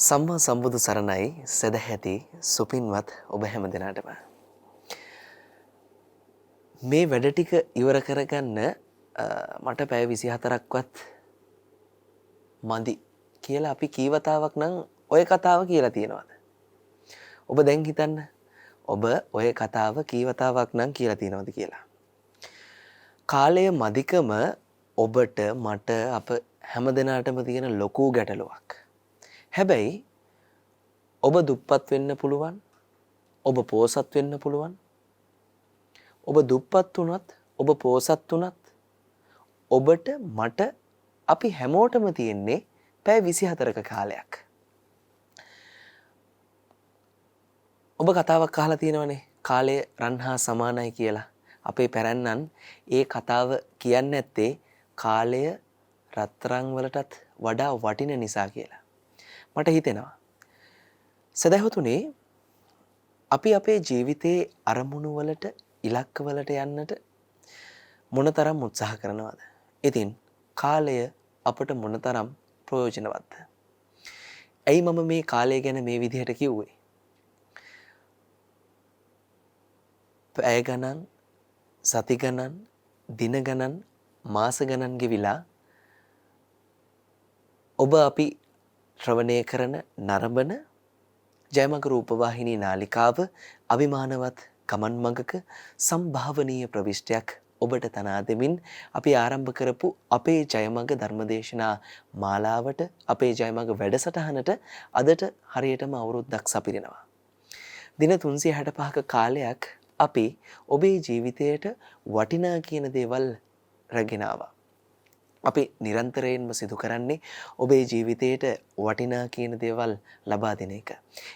සම්මා සම්බුදු සරණයි සදැහැති සුපින්වත් ඔබ හැම දෙනාටම මේ වැඩ ටික ඉවර කරගන්න මට පැය 24ක්වත් මදි කියලා අපි කීවතාවක් නම් ඔය කතාව කියලා තියෙනවද? ඔබ දැන් හිතන්න ඔබ ඔය කතාව කීවතාවක් නම් කියලා තියෙනවද කියලා. කාලය මදිකම ඔබට මට අප හැම දෙනාටම තියෙන ලොකු ගැටලුවක්. හැබැයි ඔබ දුප්පත් වෙන්න පුළුවන්, ඔබ පෝසත් වෙන්න පුළුවන්. ඔබ දුප්පත් වුණත්, ඔබ පෝසත් වුණත් ඔබට මට අපි හැමෝටම තියෙන්නේ පැය 24ක කාලයක්. ඔබ කතාවක් අහලා තියෙනවනේ කාලය රන් හා සමානයි කියලා. අපේ පැරැන්නන් ඒ කතාව කියන්නේ නැත්තේ කාලය රත්තරන් වලටත් වඩා වටින නිසා කියලා. මට හිතෙනවා සදහතුනේ අපි අපේ ජීවිතයේ අරමුණු වලට ඉලක්ක වලට යන්නට මොනතරම් උත්සාහ කරනවද? ඉතින් කාලය අපට මොනතරම් ප්‍රයෝජනවත්ද? ඇයි මම මේ කාලය ගැන මේ විදිහට කිව්වේ? පැය ගණන්, සති ගණන්, දින ගණන්, මාස ගණන් ගෙවිලා ඔබ අපි ශ්‍රවණය කරන නරඹන ජයමග රූපවාහිනී නාලිකාව අභිමානවත් ගමන් මඟක සම්භාවනීය ප්‍රවිෂ්ටයක් ඔබට තනා දෙමින් අපි ආරම්භ කරපු අපේ ජයමග ධර්මදේශනා මාලාවට, අපේ ජයමග වැඩසටහනට අදට හරියටම අවුරුද්දක් සපිරෙනවා. දින 365ක කාලයක් අපි ඔබේ ජීවිතයට වටිනා කියන දේවල් රැගෙන ආවා. අපි නිරන්තරයෙන්ම සිදු කරන්නේ ඔබේ ජීවිතයට වටිනා කියන දේවල් ලබා දෙන එක.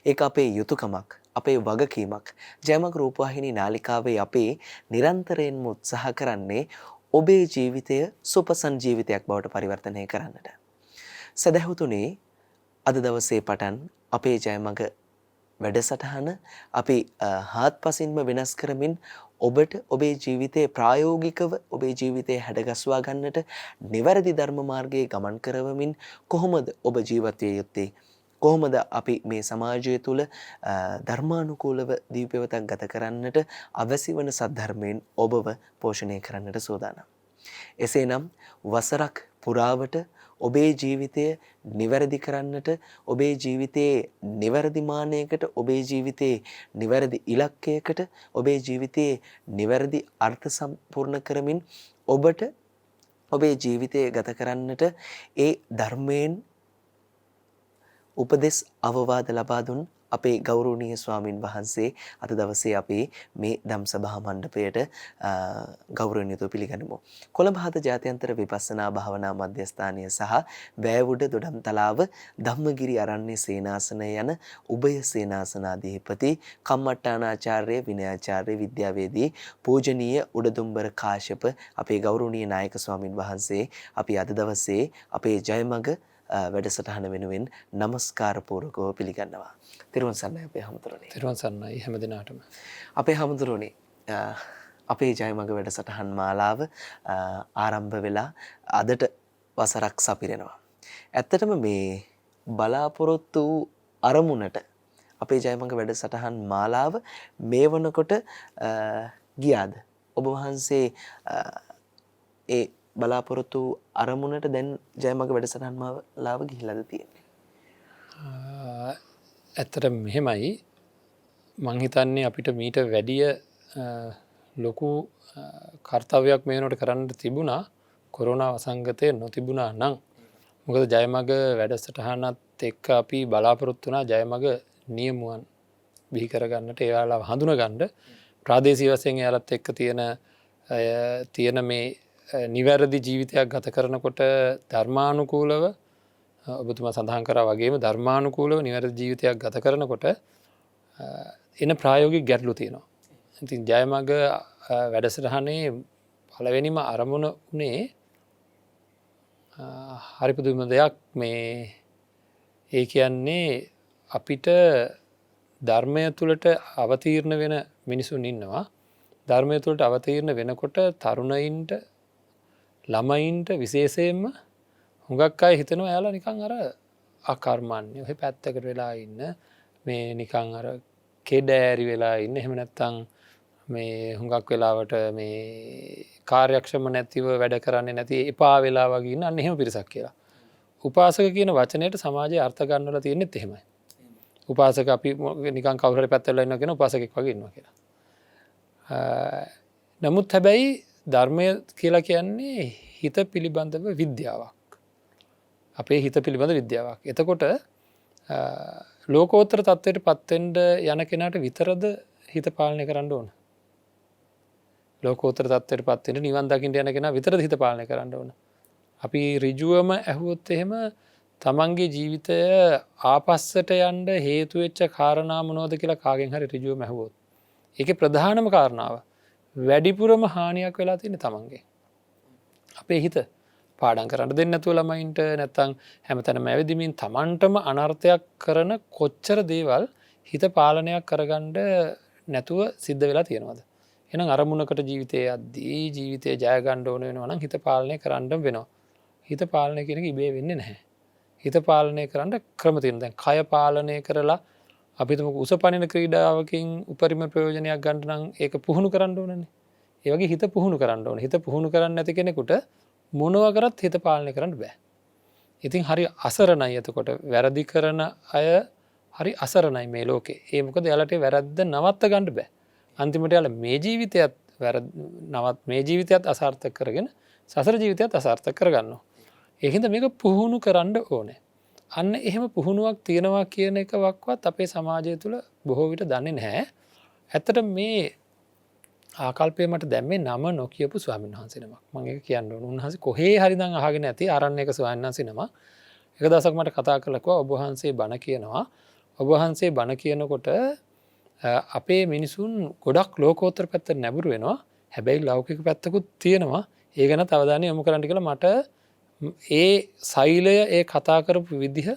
ඒක අපේ යුතුයකමක්, අපේ වගකීමක්. ජයමග රූපවාහිනී නාලිකාවේ අපේ නිරන්තරයෙන්ම උත්සාහ කරන්නේ ඔබේ ජීවිතය සුපසන් ජීවිතයක් බවට පරිවර්තනය කරන්නට. සදහතුනේ අද දවසේ පටන් අපේ ජයමග වැඩසටහන අපි හාත්පසින්ම වෙනස් කරමින් ඔබට ඔබේ ජීවිතයේ ප්‍රායෝගිකව ඔබේ ජීවිතයේ හැඩගස්වා ගන්නට නිවැරදි ධර්ම මාර්ගයේ ගමන් කරවමින් කොහොමද ඔබ ජීවත් විය යුත්තේ? කොහොමද අපි මේ සමාජය තුළ ධර්මානුකූලව දීපවතක් ගත කරන්නට අවශ්‍ය වන සද්ධර්මයෙන් ඔබව පෝෂණය කරන්නට සූදානම්. එසේනම් වසරක් පුරාවට ඔබේ ජීවිතය නිවැරදි කරන්නට, ඔබේ ජීවිතයේ නිවැරදි මානයකට, ඔබේ ජීවිතයේ නිවැරදි ඉලක්කයකට, ඔබේ ජීවිතයේ නිවැරදි අර්ථ සම්පූර්ණ කරමින් ඔබට ඔබේ ජීවිතය ගත කරන්නට ඒ ධර්මයෙන් උපදෙස් අවවාද ලබා දුන් අපේ ගෞරවනීය ස්වාමින් වහන්සේ අද දවසේ අපි මේ ධම්සභා මණ්ඩපයට ගෞරවයෙන් යුතුව පිළිගනිමු. කොළඹ හත ජාත්‍යන්තර විපස්සනා භාවනා මධ්‍යස්ථානය සහ වැෑවුඩ දොඩම්තලාව ධම්මගිරි අරණ්‍ය සේනාසනය යන උභය සේනාසනාධිපති කම්මට්ටානාචාර්ය විනයාචාර්ය විද්‍යාවේදී පූජනීය උඩදුම්බර කාශ්‍යප අපේ ගෞරවනීය නායක ස්වාමින් වහන්සේ අපි අද දවසේ අපේ ජයමග වැඩසටහන වෙනුවෙන් নমස්කාර පූර්වකව පිළිගන්නවා. තිරුවන් සරණයි අපේ හැමතුරුනේ. තිරුවන් සරණයි හැම දිනාටම. අපේ හැමතුරුනේ අපේ ජයමග වැඩසටහන් මාලාව ආරම්භ වෙලා අදට වසරක් සපිරෙනවා. ඇත්තටම මේ බලාපොරොත්තු අරමුණට අපේ ජයමග වැඩසටහන් මාලාව මේ වනකොට ගියාද? ඔබ වහන්සේ ඒ බලාපොරොත්තු අරමුණට දැන් ජයමග වැඩසටහන් මාලාව ගිහිලාද තියෙන්නේ? ඇත්තට මෙහෙමයි, මං හිතන්නේ අපිට මීට වැඩිය ලොකු කර්තව්‍යයක් මේ වෙනකොට කරන්න තිබුණා කොරෝනා වසංගතය නොතිබුණා නම්. මොකද ජයමග වැඩසටහනත් එක්ක අපි බලාපොරොත්තු වුණා ජයමග නියමුවන් බිහි කරගන්නට, ඒයාලා හඳුනගන්න, ප්‍රාදේශීය වශයෙන් එයාලත් එක්ක තියෙන මේ නිවැරදි ජීවිතයක් ගත කරනකොට ධර්මානුකූලව, ඔබතුමා සඳහන් කරා වගේම ධර්මානුකූලව නිවැරදි ජීවිතයක් ගත කරනකොට එන ප්‍රායෝගික ගැටලු තියෙනවා. ඉතින් ජයමග වැඩසටහනේ පළවෙනිම අරමුණ උනේ හරි පුදුම දෙයක්. මේ ඒ කියන්නේ අපිට ධර්මය තුළට අවතීර්ණ වෙන මිනිසුන් ඉන්නවා. ධර්මය තුළට අවතීර්ණ වෙනකොට තරුණයින්ට, ළමයින්ට විශේෂයෙන්ම හුඟක් අය හිතනවා එයාලා නිකන් අර අකර්මන්නේ ඔහෙ පැත්තකට වෙලා ඉන්න මේ නිකං අර කෙඩෑරි වෙලා ඉන්න එහෙම නැත්තං මේ හුඟක් වෙලාවට මේ කාර්යක්ෂම නැතිව වැඩ කරන්නේ නැති එපා වෙලා වගේ ඉන්න අන්න එහෙම පිරිසක් කියලා. උපාසක කියන වචනයට සමාජයේ අර්ථ ගන්නවලා තියෙනෙත් එහෙමයි. උපාසක අපි නිකන් කවුරු හරි පැත්තට ඉන්නවා කියන උපාසකෙක් වගේ ඉන්නවා කියලා. නමුත් හැබැයි ධර්මය කියලා කියන්නේ හිත පිළිබඳව විද්‍යාවක්. අපේ හිත පිළිබඳ විද්‍යාවක්. එතකොට ලෝකෝත්තර තත්ත්වයට පත්වෙන්ඩ යන කෙනාට විතරද හිත පාලනය කරන්න ඕන. ලෝකෝත්තර තත්වයට පත්වෙන්ට නිවන් දකිට යන කෙන විතරද හිත පාලනය කරන්න ඕන. අපි රිජුවම ඇහුවොත් එහෙම තමන්ගේ ජීවිතය ආපස්සට යන්ඩ හේතුවෙච්ච කාරණා මොනෝද කියලා කාගෙන් හරි රිජුවම ඇහුවොත්. ඒක ප්‍රධානම කාරණාව වැඩිපුරම හානියක් වෙලා තියෙන තමන්ගේ. අපේ හිත පාඩන් කරන්න දෙන්නතුව ළමයින්ට නැත්තං හැමතැනම ඇවිදිමින් තමන්ටම අනර්ථයක් කරන කොච්චර දේවල් හිත පාලනයක් කරගණ්ඩ නැතුව සිද්ධ වෙලා තියෙනවද. එන අරමුණකට ජීවිතය අද්දී ජීවිතය ජයගණ්ඩ ඕන වෙනවනම් හිත පාලනය කරන්න වෙනවා. හිත පාලනය කෙනෙක ඉබේ වෙන්න නැහැ. හිත පාලනය කරන්න ක්‍රමතින දැන් කය පාලනය කරලා අපිතම උස පනින ක්‍රීඩාවකින් උපරිම ප්‍රයෝජනයක් ගණ්ඩනම් ඒක පුහුණු කරන්න ඕනනේ. ඒවගේ හිත පුහුණු කරන්න ඕන හිත පුහුණු කරන්න ඇති කෙනෙකුට මොනවකරත් හිත පාලනය කරන්න බෑ. ඉතින් හරි අසරණයි එතකොට වැරදි කරන අය හරි අසරණයි මේ ලෝකේ ඒමකද යාලට වැරද්ද නවත්ත ගණඩ බෑ. අන්තිමට යාල මේ ජීවිතයත් නවත් මේ ජීවිතයත් අසාර්ථක කරගෙන සසර ජීවිතයත් අසාර්ථක කරගන්න. ඒහින්ද මේක පුහුණු කරන්න ඕනේ. අන්න එහෙම පුහුණුවක් තියෙනවා කියන එක වක්වත් අපේ සමාජය තුළ බොහෝ විට දන්නේ නැහැ. ඇත්තට මේ ආකල්පය මට දැම්මේ නම නොකියපු ස්වාමීන් වහන්සේ නමක්. මම ඒක කියන්න ඕන. උන්වහන්සේ කොහේ හරි නම් අහගෙන ඇති ආරණ්‍යක ස්වාමීන් වහන්සේ නම. එක දවසක් මට කතා කරලා කිව්වා ඔබ වහන්සේ බණ කියනවා. ඔබ වහන්සේ බණ කියනකොට අපේ මිනිසුන් ගොඩක් ලෝකෝත්තර පැත්තට නැඹුරු වෙනවා. හැබැයි ලෞකික පැත්තකුත් තියෙනවා. ඒ ගැන අවධානය යොමු කරන්න කියලා මට ඒ සෛලය ඒ කතා කරපු විදිහ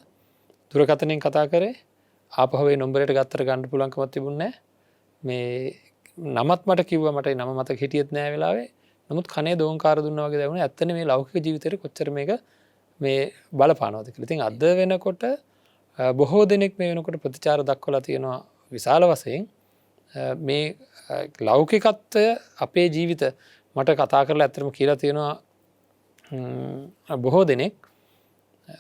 දුරකථනයෙන් කතා කරේ ආපහු ඒ නම්බරයට ගත්තට ගන්න පුළුවන්කමක් තිබුණේ නැහැ. මේ නමත් මට කිව්වා මට නම මතක හිටියෙත් නෑ වෙලාවේ. නමුත් කනේ දෝංකාර දුන්නා වගේ දැනුණා. ඇත්තනේ මේ ලෞකික ජීවිතේට කොච්චර මේක මේ බලපානවද කියලා. ඉතින් අද වෙනකොට බොහෝ දෙනෙක් මේ වෙනකොට ප්‍රතිචාර දක්වලා තියෙනවා විශාල වශයෙන් මේ ලෞකිකත්වය අපේ ජීවිත මට කතා කරලා ඇත්තටම කියලා තියෙනවා බොහෝ දෙනෙක්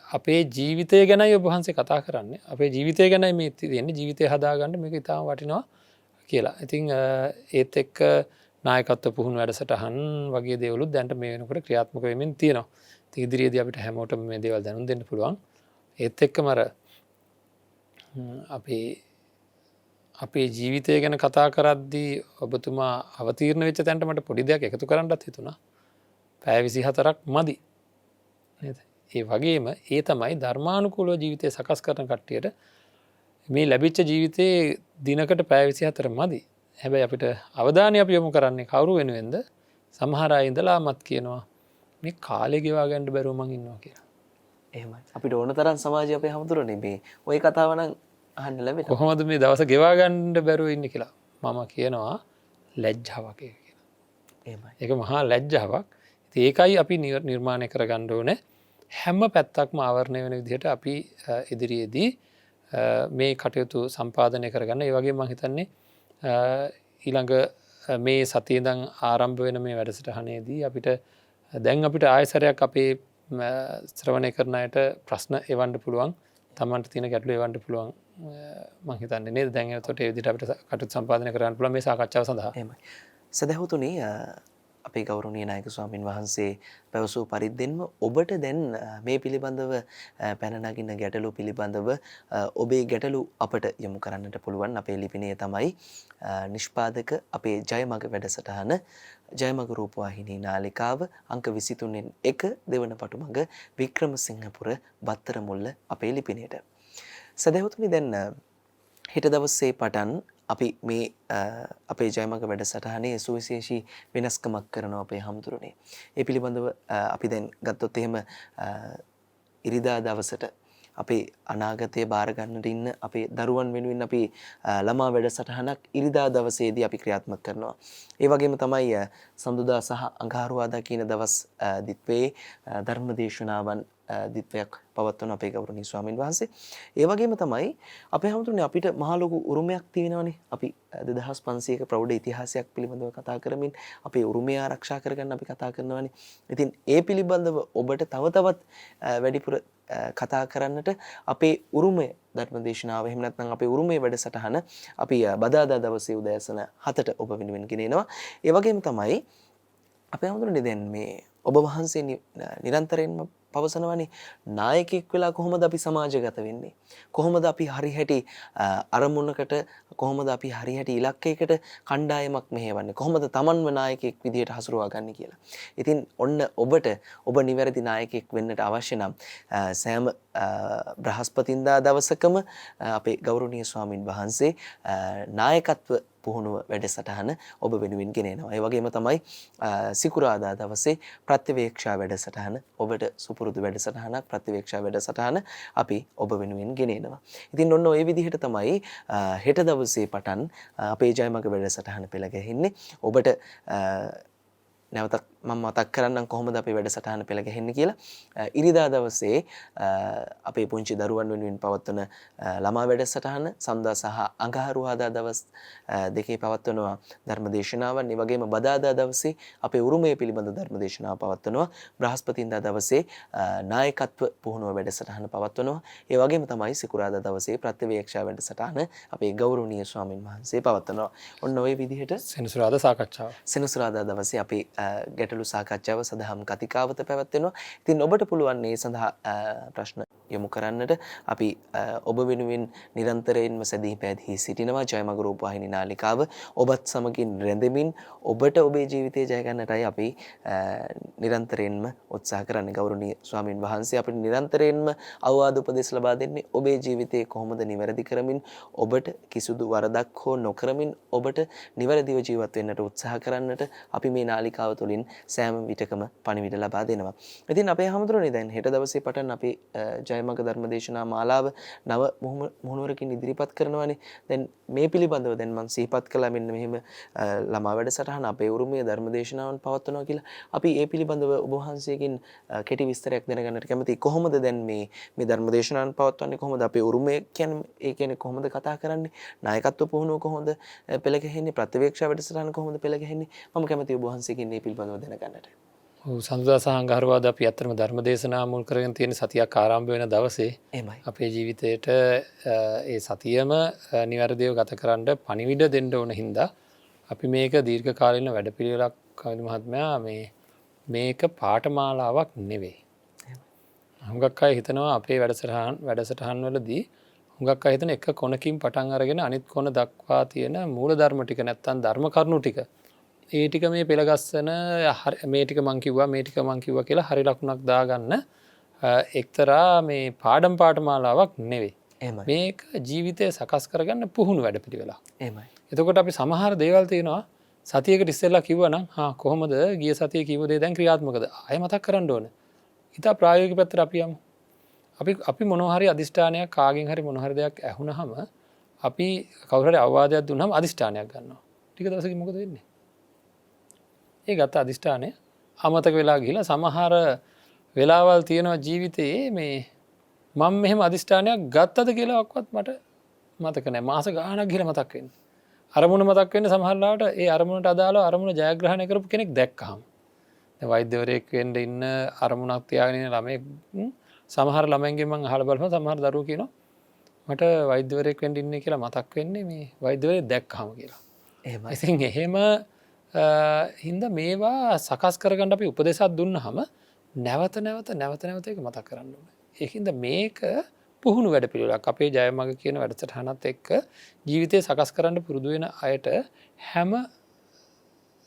අපේ ජීවිතය ගැනයි ඔබ වහන්සේ කතා කරන්නේ. අපේ ජීවිතය ගැනයි මේ තියෙන්නේ. ජීවිතය හදාගන්න මේක ඉතාම වටිනවා කියලා. ඉතින් ඒත් එක්ක නායකත්ව පුහුණු වැඩසටහන් වගේ දේවලුත් දැන්ට මේ වෙනකොට ක්‍රියාත්මක වෙමින් තියෙනවා. ඉතින් ඉදිරියේදී අපිට හැමෝටම මේ දේවල් දැනුම් දෙන්න පුළුවන්. ඒත් එක්කම අර අපේ ජීවිතය ගැන කතා කරද්දී ඔබතුමා අවතීර්ණ වෙච්ච තැනට මට පොඩි දෙයක් එකතු කරන්නත් හිතුණා. පැය 24ක් මදි. නේද? ඒ වගේම ඒ තමයි ධර්මානුකූලව ජීවිතය සකස් කරන කට්ටියට මේ ලැබිච්ච ජීවිතයේ දිනකට පැය 24 මදි. හැබැයි අපිට අවධානය අපි යොමු කරන්නේ කවුරු වෙනුවෙන්ද? සමහර අය ඉඳලාමත් කියනවා මේ කාලේ ගෙවා ගන්න බැරුව මං ඉන්නවා කියලා. එහෙමයි. අපිට ඕන තරම් සමාජය අපේ හැමතුරනේ මේ ওই කතාව නම් අහන්න ලැබෙනවා. කොහොමද මේ දවස ගෙවා ගන්න බැරුව ඉන්නේ කියලා. මම කියනවා ලැජ්ජාවක් කියලා. එහෙමයි. ඒක මහා ලැජ්ජාවක්. ඉතින් ඒකයි අපි නිර්මාණය කරගන්න ඕනේ. හැම පැත්තක්ම ආවරණය වෙන විදිහට අපි ඉදිරියේදී මේ කටයුතු සම්පාදනය කරගන්න. ඒ වගේ මම හිතන්නේ ඊළඟ මේ සතියේ ඉඳන් ආරම්භ වෙන මේ වැඩසටහනේදී අපිට දැන් අපිට ආයසරයක් අපේ ශ්‍රවණය කරන අයට ප්‍රශ්න එවන්න පුළුවන්. තමන්ට තියෙන ගැටලු එවන්න පුළුවන් මම හිතන්නේ නේද? දැන් එතකොට ඒ විදිහට අපිට කටයුතු සම්පාදනය කරන්න පුළුවන් මේ සාකච්ඡාව සඳහා. එහෙමයි. සදහතුනි අපේ ගෞරවනීය නායක ස්වාමින් වහන්සේ පැවසූ පරිද්දෙන්ම ඔබට දැන් මේ පිළිබඳව පැන නගින ගැටලු පිළිබඳව ඔබේ ගැටලු අපට යොමු කරන්නට පුළුවන්. අපේ ලිපිණය තමයි නිෂ්පාදක අපේ ජයමග වැඩසටහන ජයමග රූපවාහිනී නාලිකාව අංක 23න් 1 දෙවන පටුමග වික්‍රමසිංහපුර බත්තර මුල්ල අපේ ලිපිණයට. සදහතුනි දැන් හෙට දවසේ පටන් අපි මේ අපේ ජයමග වැඩසටහනේ සුවිශේෂී වෙනස්කමක් කරනවා අපේ හමුදුරනේ. ඒ පිළිබඳව අපි දැන් ගත්තොත් එහෙම ඉරිදා දවසට අපේ අනාගතය බාර ගන්නට ඉන්න අපේ දරුවන් වෙනුවෙන් අපි ළමා වැඩසටහනක් ඉරිදා දවසේදී අපි ක්‍රියාත්මක කරනවා. ඒ වගේම තමයි සඳුදා සහ අඟහරුවාදා කියන දවස් දිත්වේ ධර්ම දේශනාවන් දිත්වයක් පවත්වන අපේ ගෞරවනීය ස්වාමින් වහන්සේ. ඒ වගේම තමයි අපේ හැමතුනේ අපිට මහ ලොකු උරුමයක් තියෙනවානේ. අපි 2500ක ප්‍රෞಢ ඉතිහාසයක් පිළිබඳව කතා කරමින් අපේ උරුමය ආරක්ෂා කරගන්න අපි කතා කරනවානේ. ඉතින් ඒ පිළිබඳව ඔබට තව තවත් වැඩිපුර කතා කරන්නට අපේ උරුමය ධර්මදේශනාව එහෙම නැත්නම් අපේ උරුමයේ වැඩසටහන අපි බදාදා දවසේ උදෑසන 7ට ඔබ වෙනුවෙන් ගෙනෙනවා. ඒ වගේම තමයි අපේ හැමතුනේ දැන් මේ ඔබ වහන්සේ නිරන්තරයෙන්ම පවසනවානේ නායකයෙක් වෙලා කොහොමද අපි සමාජගත වෙන්නේ? කොහොමද අපි හරිහැටි අරමුණකට කොහොමද අපි හරිහැටි ඉලක්කයකට කණ්ඩායමක් මෙහෙවන්නේ? කොහොමද Tamanව නායකයෙක් විදියට හසුරුවා ගන්න කියලා. ඉතින් ඔන්න ඔබ නිවැරදි නායකයෙක් වෙන්නට අවශ්‍ය නම් සෑම බ්‍රහස්පතින්දා දවසකම අපේ ගෞරවනීය ස්වාමින් වහන්සේ නායකත්ව පුහුණුව වැඩසටහන ඔබ වෙනුවෙන් ගෙනෙනවා. ඒ වගේම තමයි සිකුරාදා දවසේ ප්‍රතිවේක්ෂා වැඩසටහන ඔබට සුපුරුදු වැඩසටහනක් ප්‍රතිවේක්ෂා වැඩසටහන අපි ඔබ වෙනුවෙන් ගෙනෙනවා. ඉතින් ඔන්න ওই විදිහට තමයි හෙට දවසේ පටන් අපේ ජයමග වැඩසටහන පෙළ ගැහෙන්නේ. ඔබට නැවතත් මම මතක් කරන්නම් කොහොමද අපේ වැඩසටහන පෙළ ගැහෙන්නේ කියලා. ඉරිදා දවසේ අපේ පුංචි දරුවන් වෙනුවෙන් පවත්වන ළමා වැඩසටහන සඳුදා සහ අඟහරුවාදා දවස් දෙකේ පවත්වනවා ධර්මදේශනාවන්. ඒ වගේම බදාදා දවසේ අපේ උරුමය පිළිබඳ ධර්මදේශනාව පවත්වනවා. බ්‍රහස්පතින්දා දවසේ නායකත්ව පුහුණුව වැඩසටහන පවත්වනවා. ඒ වගේම තමයි සිකුරාදා දවසේ ප්‍රතිවේක්ෂා වැඩසටහන අපේ ගෞරවනීය ස්වාමින් වහන්සේ පවත්වනවා. ඔන්න ඔය විදිහට සෙනසුරාදා දවසේ අපි ගැටලු සාකච්ඡාව සදහම් කතිකාවත පැවැත්වෙනවා. ඉතින් ඔබට පුළුවන් මේ සඳහා ප්‍රශ්න යොමු කරන්නට. අපි ඔබ වෙනුවෙන් නිරන්තරයෙන්ම සැදී පැහැදී සිටිනවා. ජයමග රූපවාහිනී නාලිකාව ඔබත් සමගින් රැඳෙමින් ඔබට ඔබේ ජීවිතය ජය ගන්නටයි අපි නිරන්තරයෙන්ම උත්සාහ කරන්නේ. ගෞරවනීය ස්වාමින් වහන්සේ අපිට නිරන්තරයෙන්ම අවවාද උපදෙස් ලබා දෙන්නේ ඔබේ ජීවිතේ කොහොමද නිවැරදි කරමින් ඔබට කිසිදු වරදක් හෝ නොකරමින් ඔබට නිවැරදිව ජීවත් වෙන්නට උත්සාහ කරන්නට අපි මේ නාලිකාව තුළින් සෑම විටකම පණිවිඩ ලබා දෙනවා. ඉතින් අපේ හැමතුනේ දැන් හෙට දවසේ පටන් අපි ජයමග ධර්මදේශනා මාලාව නව මුහුණුවරකින් ඉදිරිපත් කරනවානේ. දැන් මේ පිළිබඳව දැන් මම සිහිපත් කළා මෙන්න මෙහෙම ළමා වැඩසටහන අපේ උරුමයේ ධර්මදේශනාවන් පවත්වනවා කියලා. අපි ඒ පිළිබඳව ඔබ වහන්සේගෙන් කෙටි විස්තරයක් දැනගන්නට කැමතියි. කොහොමද දැන් මේ ධර්මදේශනාවන් පවත්වන්නේ? කොහොමද අපේ උරුමය කියන්නේ කොහොමද කතා කරන්නේ? නායකත්ව පුහුණුව කොහොමද පෙළ ගැහෙන්නේ? ප්‍රතිවේක්ෂා වැඩසටහන කොහොමද පෙළ ගැහෙන්නේ? මම කැමතියි ඔබ වහන්සේගෙන් මේ පිළිබඳව දැනගන්නට. සඳුදා සහ අඟහරුවාදා අපි අත්‍තරම ධර්ම දේශනා මුල් කරගෙන තියෙන සතියක් ආරම්භ වෙන දවසේ අපේ ජීවිතයට ඒ සතියම නිවැරදිව ගත කරන්න පණිවිඩ දෙන්න ඕන හින්දා අපි මේක දීර්ඝ කාලීන වැඩපිළිවෙලක් කවිදු මහත්මයා මේක පාඨමාලාවක් නෙවෙයි. හුඟක් අය හිතනවා අපේ වැඩසටහන් වලදී හුඟක් අය හිතන එක කොනකින් පටන් අරගෙන අනිත් කොන දක්වා තියෙන මූල ධර්ම ටික නැත්තම් ධර්ම කරුණු ටික ඒ ටික මේ පෙළගස්සන මේ ටික මං කිව්වා කියලා හරි ලකුණක් දාගන්න එක්තරා මේ පාඨමාලාවක් නෙවෙයි. මේක ජීවිතය සකස් කරගන්න පුහුණු වැඩපිළිවෙලක්. එහෙමයි. එතකොට අපි සමහර දේවල් තියෙනවා සතියකට ඉස්සෙල්ලා කිව්වනම් කොහොමද ගිය සතියේ කිව්ව දේ දැන් ක්‍රියාත්මකද? ආයෙ මතක් කරන්න ඕන. ඉතින් ප්‍රායෝගික පැත්තට අපි යමු. අපි මොනවා හරි අදිෂ්ඨානයක් කාගෙන් හරි මොනවා හරි දෙයක් ඇහුනහම අපි කවුරු හරි අවවාදයක් දුන්නාම අදිෂ්ඨානයක් ගන්නවා. ටික දවසකින් මොකද වෙන්නේ? ඒ ගත්ත අදිෂ්ඨානය අමතක වෙලා ගිහිලා සමහර වෙලාවල් තියෙනවා ජීවිතයේ මේ මම මෙහෙම අදිෂ්ඨානයක් ගත්තද කියලාවත් මට මතක නැහැ. මාස ගාණක් ගිහලා මතක් වෙන්නේ. අරමුණ මතක් වෙන්නේ සමහර ලාට ඒ අරමුණට අදාළව අරමුණ ජයග්‍රහණය කරපු කෙනෙක් දැක්කහම. දැන් වෛද්‍යවරයෙක් වෙන්න ඉන්න අරමුණක් තියාගෙන ඉන්න ළමයෙක් සමහර ළමයින්ගෙන් මම අහලා බලනවා සමහර දරුවෝ කියනවා මට වෛද්‍යවරයෙක් වෙන්න ඉන්නේ කියලා මතක් වෙන්නේ මේ වෛද්‍යවරයෙක් දැක්කහම කියලා. එහෙමයි. ඉතින් එහෙම හින්දා මේවා සකස් කරගන්න අපි උපදේශයක් දුන්නාම නැවත ඒක මතක් කරන්න ඕනේ. ඒකින්ද මේක පුහුණු වැඩපිළිවෙලක්. අපේ ජයමග කියන වැඩසටහනත් එක්ක ජීවිතය සකස් කරන්න පුරුදු වෙන අයට හැම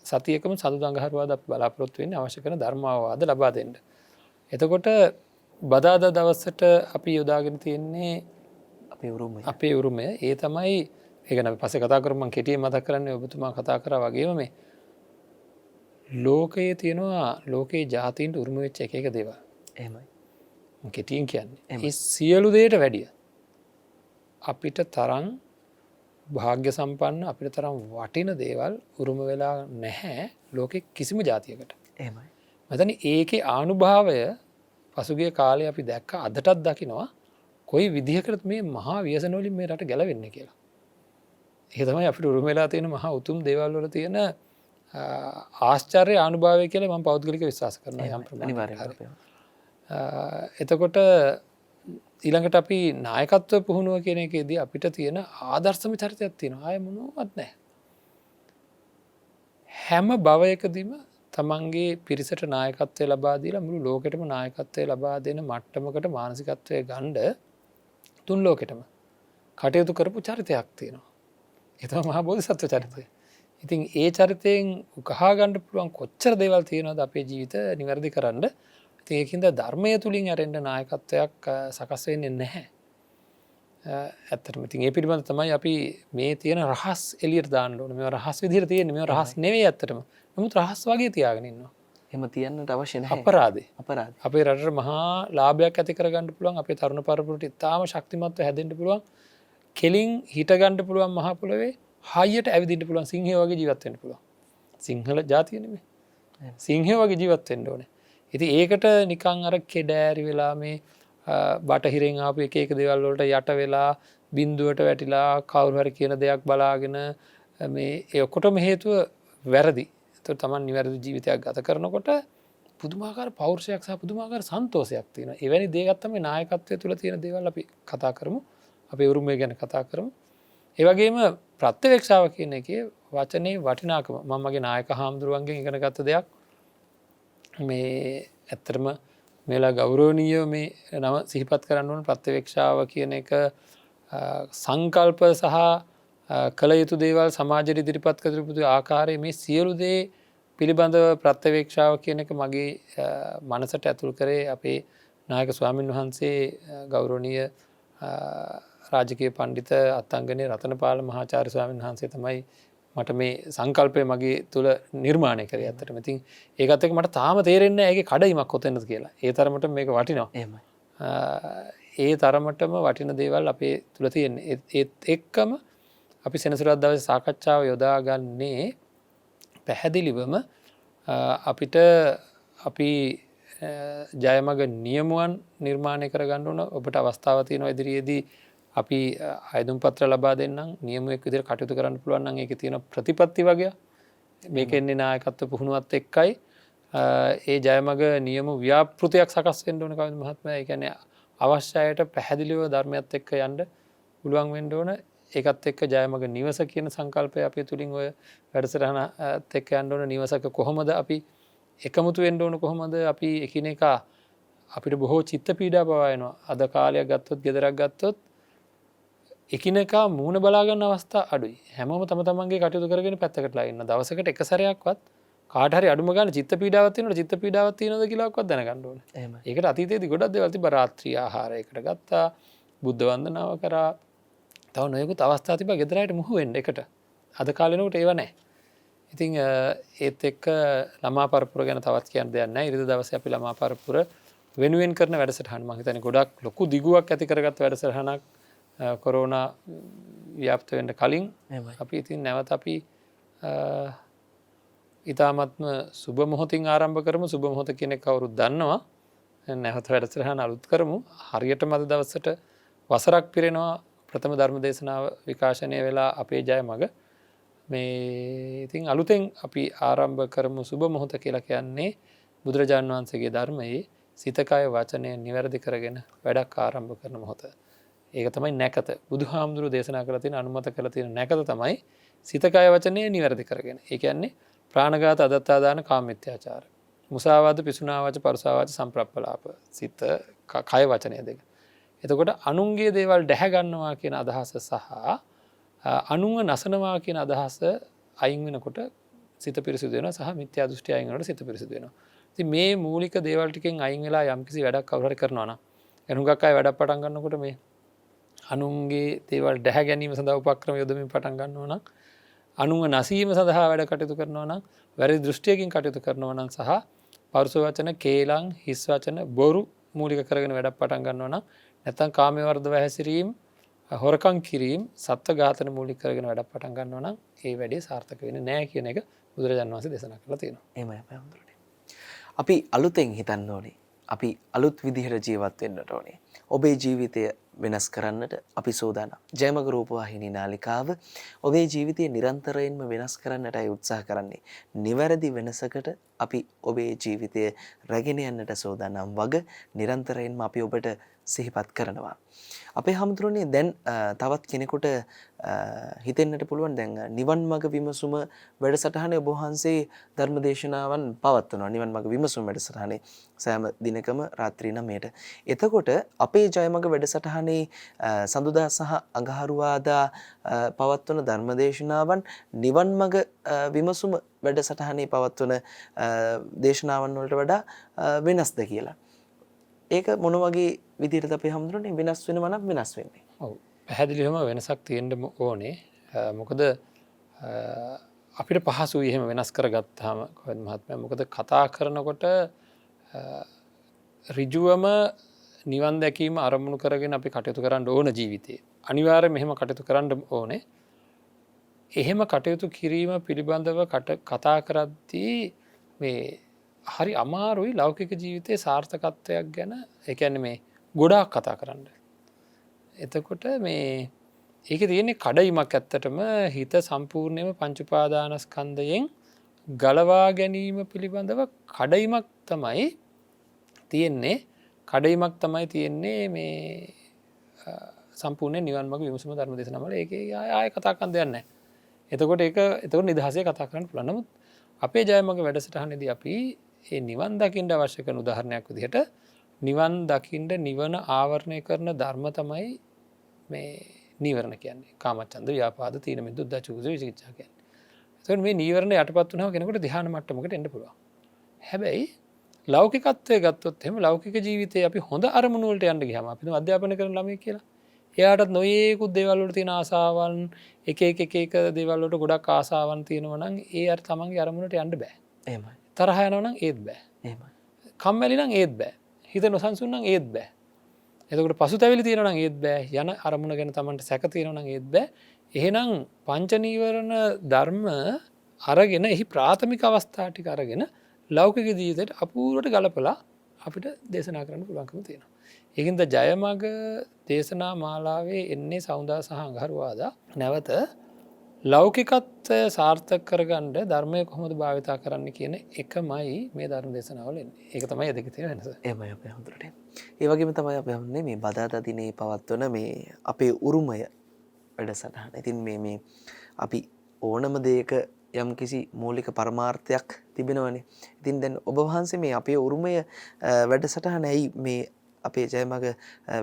සතියකම සඳුදා අඟහරුවාදා අපි බලාපොරොත්තු වෙන්නේ අවශ්‍ය කරන ධර්මාවවාද ලබා දෙන්න. එතකොට බදාදා දවසට අපි යොදාගෙන තියෙන්නේ අපේ උරුමය. ඒ තමයි ඒක නම් පස්සේ කතා කරමු. මම කෙටියෙන් මතක් කරන්නේ ඔබතුමා කතා කරා වගේම මේ ලෝකයේ තියෙනවා ලෝකේ ජාතීන්ට උරුම වෙච්ච එක දේවල්. එහෙමයි. මම කෙටියෙන් කියන්නේ. ඒ සියලු දේට වැඩිය අපිට තරම් භාග්‍ය සම්පන්න අපිට තරම් වටින දේවල් උරුම වෙලා නැහැ ලෝකේ කිසිම ජාතියකට. එහෙමයි. මම හිතන්නේ ඒකේ ආනුභාවය පසුගිය කාලේ අපි දැක්ක අදටත් දකිනවා කොයි විදිහකට මේ මහා ව්‍යසන වලින් මේ රට ගැලවෙන්නේ කියලා. ඒ තමයි අපිට උරුම වෙලා තියෙන මහා උතුම් දේවල් වල තියෙන ආශ්චර්ය අනුභවය කියලා මම පෞද්ගලිකව විශ්වාස කරනවා යම් ප්‍රමාණයකට. එතකොට ඊළඟට අපි නායකත්ව පුහුණුව කියන එකේදී අපිට තියෙන ආදර්ශම චරිතයක් තියෙනවා. ආයෙ මොනවත් නැහැ. හැම භවයකදීම තමන්ගේ පිරිසට නායකත්වය ලබා දීලා මුළු ලෝකෙටම නායකත්වය ලබා දෙන මට්ටමකට මානසිකත්වය ගන්න තුන් ලෝකෙටම කටයුතු කරපු චරිතයක් තියෙනවා. ඒ තමයි මහා බෝධිසත්ව චරිතය. ඉතින් ඒ චරිතයෙන් උකහා ගන්න පුළුවන් කොච්චර දේවල් තියෙනවද අපේ ජීවිත නිවැරදි කරන්න. ඉතින් ඒකින්ද ධර්මය තුලින් ඇරෙන්න නායකත්වයක් සකස් වෙන්නේ නැහැ. ඇත්තටම ඉතින් ඒ පිළිබඳ තමයි අපි මේ තියෙන රහස් එළියට දාන්න ඕනේ. මේවා රහස් විදිහට තියෙන්නේ. මේවා රහස් නෙවෙයි ඇත්තටම. නමුත් රහස් වගේ තියාගෙන ඉන්නවා. එහෙම තියන්නට අවශ්‍ය නැහැ. අපරාධේ. අපරාධ. අපේ රටට මහා ලාභයක් ඇති කරගන්න පුළුවන්. අපේ තරුණ පරපුරට ඉතාම ශක්තිමත්ව හැදෙන්න පුළුවන්. කෙලින් හිට ගන්න පුළුවන් මහ පොළොවේ හයියට ඇවිදින්න පුළුවන් සිංහයෝ වගේ ජීවත් වෙන්න පුළුවන්. සිංහල ජාතිය නෙමෙයි. සිංහයෝ වගේ ජීවත් වෙන්න ඕනේ. ඉතින් ඒකට නිකන් අර කෙඩෑරි වෙලා මේ බටහිරෙන් ආපු එක එක දේවල් වලට යට වෙලා බිඳුවට වැටිලා කවුරු හරි කියන දෙයක් බලාගෙන මේ ඒ ඔක්කොටම හේතුව වැරදි. ඒතර තමන් නිවැරදි ජීවිතයක් ගත කරනකොට පුදුමාකාර පෞරුෂයක් සහ පුදුමාකාර සන්තෝෂයක් තියෙනවා. එවැනි දේවල් තමයි නායකත්වයේ තුල තියෙන දේවල් අපි කතා කරමු. අපේ උරුමය ගැන කතා කරමු. ඒ වගේම ප්‍රත්‍යවේක්ෂාව කියන එකේ වචනේ වටිනාකම මම මගේ නායක හාමුදුරුවන්ගෙන් ඉගෙන ගත්ත දෙයක්. මේ ඇත්තටම මේලා ගෞරවනීය මේ නම සිහිපත් කරන්න ඕන ප්‍රත්‍යවේක්ෂාව කියන එක සංකල්ප සහ කළ යුතු දේවල් සමාජයට ඉදිරිපත් කරපු ආකාරයේ මේ සියලු දේ පිළිබඳව ප්‍රත්‍යවේක්ෂාව කියන එක මගේ මනසට ඇතුල් කරේ අපේ නායක ස්වාමින් වහන්සේ ගෞරවනීය රාජකීය පණ්ඩිත අත්අංගනේ රතනපාල මහාචාර්ය ස්වාමීන් වහන්සේ තමයි මට මේ සංකල්පය මගේ තුළ නිර්මාණය කරේ ඇත්තටම. ඉතින් ඒකත් එක්ක මට තාම තේරෙන්නේ නැහැ ඒකේ කඩයිමක් කොතැනද කියලා. ඒ තරමට මේක වටිනවා. එහෙමයි. ඒ තරමටම වටින දේවල් අපේ තුළ තියෙන්නේ. ඒත් එක්කම අපි සෙනසුරාදා දවසේ සාකච්ඡාව යොදාගන්නේ පැහැදිලිවම අපිට අපි ජයමග නියමුවන් නිර්මාණය කරගන්න ඕන. ඔබට අවස්ථාව තියෙනවා ඉදිරියේදී අපි අයදුම් පත්‍ර ලබා දෙන්නම් නියමුවෙක් විදිහට කටයුතු කරන්න පුළුවන් නම් ඒකේ තියෙන ප්‍රතිපත්ති වගේ මේකෙන්නේ නායකත්ව පුහුණුවත් එක්කයි ඒ ජයමග නියම ව්‍යාපෘතියක් සකස් වෙන්න ඕන කවුද මහත්මයා. ඒ කියන්නේ අවශ්‍යයට පැහැදිලිව ධර්මයත් එක්ක යන්න පුළුවන් වෙන්න ඕන. ඒකත් එක්ක ජයමග නිවස කියන සංකල්පය අපි තුලින් ඔය වැඩසටහනත් එක්ක යන්න ඕන. නිවසක කොහොමද අපි එකමුතු වෙන්න ඕන, කොහොමද අපි එකිනෙකා අපිට බොහෝ චිත්ත පීඩා පවා එනවා. අද කාලයක් ගත්තොත්, ගෙදරක් ගත්තොත් එකිනෙකා මූණ බලා ගන්න අවස්ථා අඩුයි. හැමෝම තම තමන්ගේ කටයුතු කරගෙන පැත්තකටලා ඉන්න. දවසකට එක සැරයක්වත් කාට හරි අඩුම ගන්න චිත්ත පීඩාවක් තියෙනවද, චිත්ත පීඩාවක් තියෙනවද කියලාවත් දැනගන්න ඕනේ. එහෙමයි. ඒකට අතීතයේදී ගොඩක් දේවල් තිබ්බා. රාත්‍රී ආහාරයකට ගත්තා, බුද්ධ වන්දනාව කරා. තව නොයෙකුත් අවස්ථා තිබ්බා ගෙදරට මුහු වෙන්න එකට. අද කාලේනකොට ඒව නැහැ. ඉතින් ඒත් එක්ක ළමා පරපුර ගැන තවත් කියන්න දෙයක් නැහැ. ඉරිදා දවසේ අපි ළමා පරපුර වෙනුවෙන් කරන වැඩසටහන මම හිතන්නේ ගොඩක් ලොකු දිගුවක් ඇති කරගත්ත වැඩසටහනක්. කොරෝනා ව්‍යාප්ත වෙන්න කලින් අපි ඉතින් නැවත අපි ඉතාමත්ම සුබ මොහොතින් ආරම්භ කරමු. සුබ මොහොත කියන එක කවුරුත් දන්නවා. නැවත වැඩසටහන අලුත් කරමු. හරියටම අද දවසට වසරක් පිරෙනවා ප්‍රථම ධර්ම දේශනාව විකාශනය වෙලා අපේ ජය මග. මේ ඉතින් අලුතෙන් අපි ආරම්භ කරමු සුබ මොහොත කියලා කියන්නේ බුදුරජාණන් වහන්සේගේ ධර්මයේ සිත කය වචනය නිවැරදි කරගෙන වැඩක් ආරම්භ කරන මොහොත. ඒක තමයි නැකත. බුදුහාමුදුරුවෝ දේශනා කරලා තියෙන අනුමත කරලා තියෙන නැකත තමයි සිත කය වචනය නිවැරදි කරගෙන. ඒ කියන්නේ ප්‍රාණඝාත, අදත්තාදාන, කාමමිත්‍යාචාර, මුසාවාද, පිසුනාවාච, පරුසාවාච, සම්ප්‍රප්පලාප. සිත කය වචනය දෙක. එතකොට අනුන්ගේ දේවල් දැහැ ගන්නවා කියන අදහස සහ අනුන්ව නසනවා කියන අදහස අයින් වෙනකොට සිත පිරිසිදු වෙනවා සහ මිත්‍යා දෘෂ්ටි අයින් වෙනකොට සිත පිරිසිදු වෙනවා. ඉතින් මේ මූලික දේවල් ටිකෙන් අයින් වෙලා යම්කිසි වැඩක් කවුරු හරි කරනවා නම් එනුගක් අය වැඩක් පටන් ගන්නකොට මේ අනුන්ගේ දේවල් දැහැ ගැනීම සඳහා උපක්‍රම යොදමින් පටන් ගන්නවා නම්, අනුන්ව නැසීම සඳහා වැඩ කටයුතු කරනවා නම්, වැරදි දෘෂ්ටියකින් කටයුතු කරනවා නම් සහ පරුස වචන, කේලම්, හිස් වචන, බොරු මූලික කරගෙන වැඩක් පටන් ගන්නවා නම්, නැත්නම් කාමයේ වර්ධව හැසිරීම, හොරකම් කිරීම, සත්ත්ව ඝාතන මූලික කරගෙන වැඩක් පටන් ගන්නවා නම් ඒ වැඩේ සාර්ථක වෙන්නේ නැහැ කියන එක බුදුරජාණන් වහන්සේ දේශනා කරලා තියෙනවා. එහෙමයි අපේ හඳුරන්නේ. අපි අලුතෙන් හිතන්න ඕනේ අපි අලුත් විදිහට ජීවත් වෙන්නට ඕනේ. ඔබේ ජීවිතය වෙනස් කරන්නට අපි සූදානම්. ජයමග රූපවාහිනී නාලිකාව ඔබේ ජීවිතය නිරන්තරයෙන්ම වෙනස් කරන්නටයි උත්සාහ කරන්නේ. නිවැරදි වෙනසකට අපි ඔබේ ජීවිතය රැගෙන යන්නට සූදානම් වග නිරන්තරයෙන්ම අපි ඔබට සිහිපත් කරනවා. අපේ හැමතුරුනේ දැන් තවත් කෙනෙකුට හිතෙන්නට පුළුවන් දැන් නිවන් මඟ විමසුම වැඩසටහනේ ඔබ වහන්සේ ධර්ම දේශනාවන් පවත්වනවා. නිවන් මඟ විමසුම වැඩසටහනේ සෑම දිනකම රාත්‍රී 9ට. එතකොට අපේ ජයමඟ වැඩසටහනේ සඳුදා සහ අඟහරුවාදා පවත්වන ධර්ම දේශනාවන් නිවන් මඟ විමසුම වැඩසටහනේ පවත්වන දේශනාවන් වලට වඩා වෙනස්ද කියලා. ඒක මොන වගේ විදිහටද අපි හඳුනන්නේ වෙනස් වෙනවා නම් වෙනස් වෙන්නේ? ඔව්. පැහැදිලිවම වෙනසක් තියෙන්න ඕනේ. මොකද අපිට පහසුයි එහෙම වෙනස් කරගත්තාම කොහෙද මහත්මයා. මොකද කතා කරනකොට ඍජුවම නිවන් දැකීම අරමුණු කරගෙන අපි කටයුතු කරන්න ඕන ජීවිතේ. අනිවාර්යයෙන් මෙහෙම කටයුතු කරන්න ඕනේ. එහෙම කටයුතු කිරීම පිළිබඳව කතා කරද්දී මේ හරි අමාරුයි ලෞකික ජීවිතයේ සාර්ථකත්වයක් ගැන ඒ කියන්නේ මේ ගොඩාක් කතා කරන්න. එතකොට මේ ඒක තියෙන්නේ කඩයිමක් ඇත්තටම හිත සම්පූර්ණයෙන්ම පංච උපාදානස්කන්ධයෙන් ගලවා ගැනීම පිළිබඳව කඩයිමක් තමයි තියෙන්නේ. කඩයිමක් තමයි තියෙන්නේ මේ සම්පූර්ණ නිවන් මඟ විමසුම ධර්ම දේශනාවල ඒකේ ආය කතා කරන්න දෙයක් නැහැ. එතකොට නිදහසේ කතා කරන්න පුළුවන්. නමුත් අපේ ජයමඟ වැඩසටහනේදී අපි මේ නිවන් දකින්න අවශ්‍ය කරන උදාහරණයක් විදිහට නිවන් දකින්න නිවන ආවරණය කරන ධර්ම තමයි මේ නීවරණ කියන්නේ. කාමච්ඡන්ද, ව්‍යාපාද, තීන මිද්ද, උද්ධච්ච, කුසල, විචිකිච්ඡා කියන්නේ. එතකොට මේ නීවරණ යටපත් වුණාම කෙනෙකුට ධ්‍යාන මට්ටමකට එන්න පුළුවන්. හැබැයි ලෞකිකත්වයේ ගත්තොත් එහෙම ලෞකික ජීවිතේ අපි හොඳ අරමුණු වලට යන්න ගියාම අපි අධ්‍යාපනය කරන ළමයි කියලා. එයාටත් නොයේකුත් දේවල් වලට තියෙන ආසාවන් එක එක දේවල් වලට ගොඩක් ආසාවන් තියෙනවා නම් ඒ අර තමන්ගේ අරමුණට යන්න බෑ. එහෙමයි. තරහ යනවා නම් ඒත් බෑ. එහෙමයි. කම්මැලි නම් ඒත් බෑ. හිත නොසන්සුන් නම් ඒත් බෑ. එතකොට පසුතැවිලි තියෙනවා නම් ඒත් බෑ. යන අරමුණ ගැන තමන්ට සැක තියෙනවා නම් ඒත් බෑ. එහෙනම් පංච නීවරණ ධර්ම අරගෙන එහි ප්‍රාථමික අවස්ථා ටික අරගෙන ලෞකික ජීවිතයට අපූර්වට ගලපලා අපිට දේශනා කරන්න පුළුවන්කම තියෙනවා. ඒකින්ද ජයමග දේශනා මාලාවේ එන්නේ සෞන්දර්ය සහ අඟහරුවාදා නැවත ලෞකිකත්වය සාර්ථක කරගන්න ධර්මය කොහොමද භාවිතා කරන්න කියන එකමයි මේ ධර්ම දේශනාවල එන්නේ. ඒක තමයි දෙකේ තියෙන වෙනස. එහෙමයි අපේ හඳුරන්නේ. ඒ වගේම තමයි අපි හඳුන්නේ මේ බදාදා දිනේ පවත්වන මේ අපේ උරුමය වැඩසටහන. ඉතින් මේ අපි ඕනම දෙයක යම් කිසි මූලික පරමාර්ථයක් තිබෙනවනේ. ඉතින් දැන් ඔබ වහන්සේ මේ අපේ උරුමය වැඩසටහන ඇයි මේ අපේ ජයමග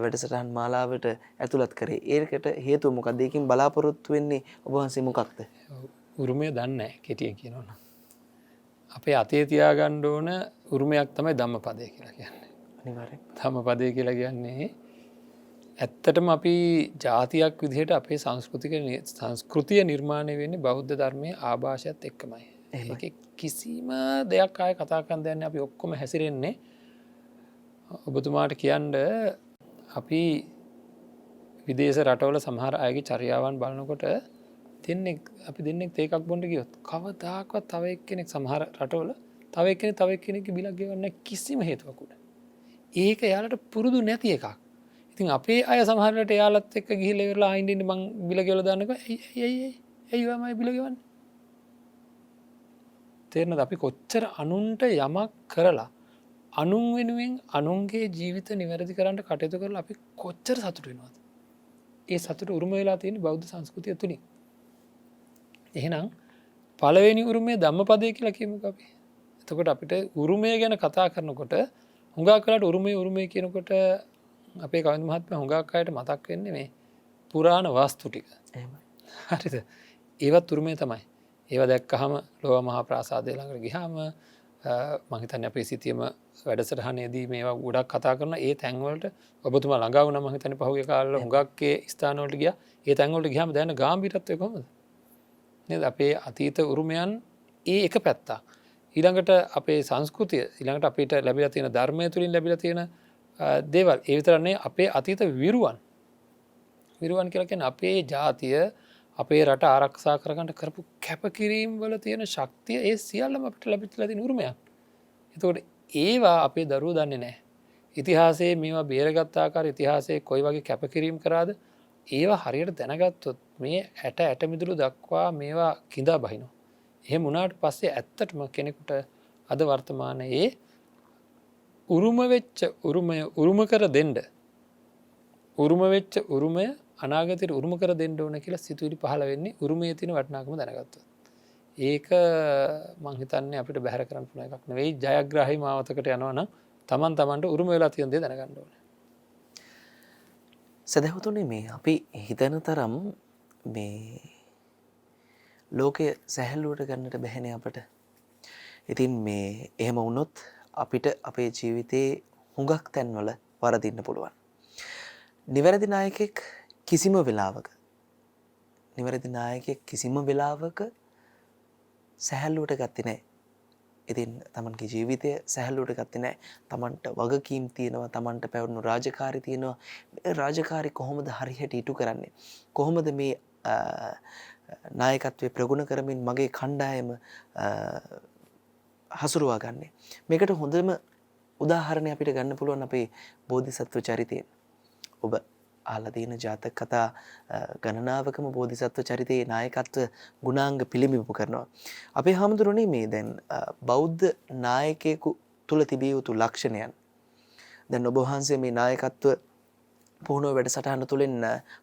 වැඩසටහන් මාලාවට ඇතුළත් කරේ? ඒකට හේතුව මොකක්ද? ඒකෙන් බලාපොරොත්තු වෙන්නේ ඔබ වහන්සේ මොකක්ද? උරුමය දන්නේ නැහැ කෙටියෙන් කියනවා නම්. අපේ අතේ තියාගන්න ඕන උරුමයක් තමයි ධම්මපදය කියලා කියන්නේ. අනිවාර්යෙන්. ධම්මපදය කියලා කියන්නේ ඇත්තටම අපි ජාතියක් විදිහට අපේ සංස්කෘතිය නිර්මාණය වෙන්නේ බෞද්ධ ධර්මයේ ආభాෂයත් එක්කමයි. ඒක කිසිම දෙයක් ආයේ කතා කරන්න දෙන්නේ අපි ඔක්කොම හැසිරෙන්නේ ඔබතුමාට කියන්න අපි විදේශ රටවල සමහර අයගේ චර්යාවන් බලනකොට අපි දෙන්නෙක් තේකක් බොන්න ගියොත් කවදාකවත් තව එක්කෙනෙක් සමහර රටවල තව එක්කෙනෙක්ගේ බිලක් ගෙවන්න කිසිම හේතුවක් නැහැ. ඒක එයාලට පුරුදු නැති එකක්. ඉතින් අපේ අය සමහරවිට එයාලත් එක්ක ගිහිල්ලා ඉවරලා ආයින් ඉන්න මං බිල ගෙවලා දාන්නකෝ ඇයි ඔයාමයි බිල ගෙවන්නේ? තේරෙනවද අපි කොච්චර අනුන්ට යමක් කරලා අනුන් වෙනුවෙන් අනුන්ගේ ජීවිත නිවැරදි කරන්න කටයුතු කරලා අපි කොච්චර සතුටු වෙනවද? ඒ සතුට උරුම වෙලා තියෙන බෞද්ධ සංස්කෘතිය තුලින්. එහෙනම් පළවෙනි උරුමය ධම්මපදය කියලා කියමුකෝ අපි. එතකොට අපිට උරුමය ගැන කතා කරනකොට හුඟක් වෙලාවට උරුමය කියනකොට අපේ කවින්ද මහත්මයා හුඟක් අයට මතක් වෙන්නේ මේ පුරාණ වස්තු ටික. එහෙමයි. හරිද? ඒවත් උරුමය තමයි. ඒවා දැක්කහම ලෝව මහා ප්‍රාසාදය ළඟට ගියාම මම හිතන්නේ අපේ සිටියම වැඩසටහනේදී මේවා ගොඩක් කතා කරන ඒ තැන් වලට ඔබතුමා ළඟා වුණා මම හිතන්නේ පහුගිය කාලවල හුඟක් ඒ ස්ථාන වලට ගියා. ඒ තැන් වලට ගියාම දැනෙන ගැඹීරත්වය කොහොමද? නේද? අපේ අතීත උරුමයන් ඒ එක පැත්තක්. ඊළඟට අපේ සංස්කෘතිය ඊළඟට අපිට ලැබිලා තියෙන ධර්මය තුලින් ලැබිලා තියෙන දේවල් ඒ විතරනේ අපේ අතීත විරුවන් කියලා කියන්නේ අපේ ජාතිය අපේ රට ආරක්ෂා කරගන්න කරපු කැපකිරීම වල තියෙන ශක්තිය ඒ සියල්ලම අපිට ලැබිලා තියෙන උරුමයක්. එතකොට ඒවා අපේ දරුවෝ දන්නේ නැහැ. ඉතිහාසයේ මේවා බේරගත් ආකාර ඉතිහාසයේ කොයි වගේ කැපකිරීම් කරාද ඒවා හරියට දැනගත්තොත් මේ ඇට මිදුළු දක්වා මේවා කිඳා බහිනවා. එහෙම වුණාට පස්සේ ඇත්තටම කෙනෙකුට අද වර්තමානයේ උරුම වෙච්ච උරුමය උරුම කර දෙන්න උරුම වෙච්ච උරුමය අනාගතයට උරුම කර දෙන්න ඕන කියලා සිතුවිලි පහළ වෙන්නේ උරුමයේ තියෙන වටිනාකම දැනගත්තොත්. ඒක මං හිතන්නේ අපිට බැහැර කරන්න පුළුවන් එකක් නෙවෙයි. ජයග්‍රාහී මාවතකට යනවා නම් තමන් තමන්ට උරුම වෙලා තියෙන දේ දැනගන්න ඕනේ. සදහතුනේ මේ අපි හිතන තරම් මේ ලෝකය සැහැල්ලුවට ගන්නට බැහැනේ අපට. ඉතින් මේ එහෙම වුණොත් අපිට අපේ ජීවිතේ හුඟක් තැන්වල වරදින්න පුළුවන්. නිවැරදි නායකයෙක් කිසිම වෙලාවක සැහැල්ලුවට ගත්තේ නැහැ. ඉතින් තමන්ගේ ජීවිතය සැහැල්ලුවට ගත්තේ නැහැ. තමන්ට වගකීම් තියෙනවා, තමන්ට පැවරුණු රාජකාරී තියෙනවා. මේ රාජකාරී කොහොමද හරියට ඉටු කරන්නේ? කොහොමද මේ නායකත්වයේ ප්‍රගුණ කරමින් මගේ කණ්ඩායම හසුරුවා ගන්නෙ? මේකට හොඳම උදාහරණය අපිට ගන්න පුළුවන් අපේ බෝධිසත්ව චරිතයෙන්. ඔබ අහලා තියෙන ජාතක කතා ගණනාවකම බෝධිසත්ව චරිතයේ නායකත්ව ගුණාංග පිළිඹු කරනවා. අපේ හාමුදුරනේ මේ දැන් බෞද්ධ නායකයෙකු තුල තිබිය යුතු ලක්ෂණයන්. දැන් ඔබ වහන්සේ මේ නායකත්ව පුහුණුව වැඩසටහන තුළින්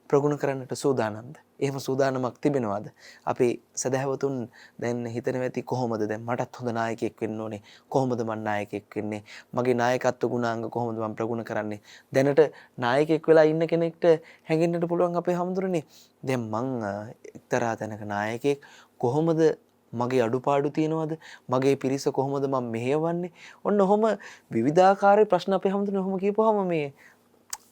ප්‍රගුණ කරන්නට සූදානම්ද? එහෙම සූදානමක් තිබෙනවද? අපේ සදහැවතුන් දැන් හිතනවා ඇති කොහොමද දැන් මටත් හොඳ නායකයෙක් වෙන්න ඕනේ. කොහොමද මම නායකයෙක් වෙන්නේ? මගේ නායකත්ව ගුණාංග කොහොමද මම ප්‍රගුණ කරන්නේ? දැනට නායකයෙක් වෙලා ඉන්න කෙනෙක්ට හැඟෙන්නට පුළුවන් අපේ හැමදෙරනේ. දැන් මං එක්තරා තැනක නායකයෙක් කොහොමද මගේ අඩුපාඩු තියෙනවද? මගේ පිරිස කොහොමද මම මෙහෙයවන්නේ? ඔන්න ඔහොම විවිධාකාරයේ ප්‍රශ්න අපේ හැමදෙරනේ ඔහොම කියපුවාම මේ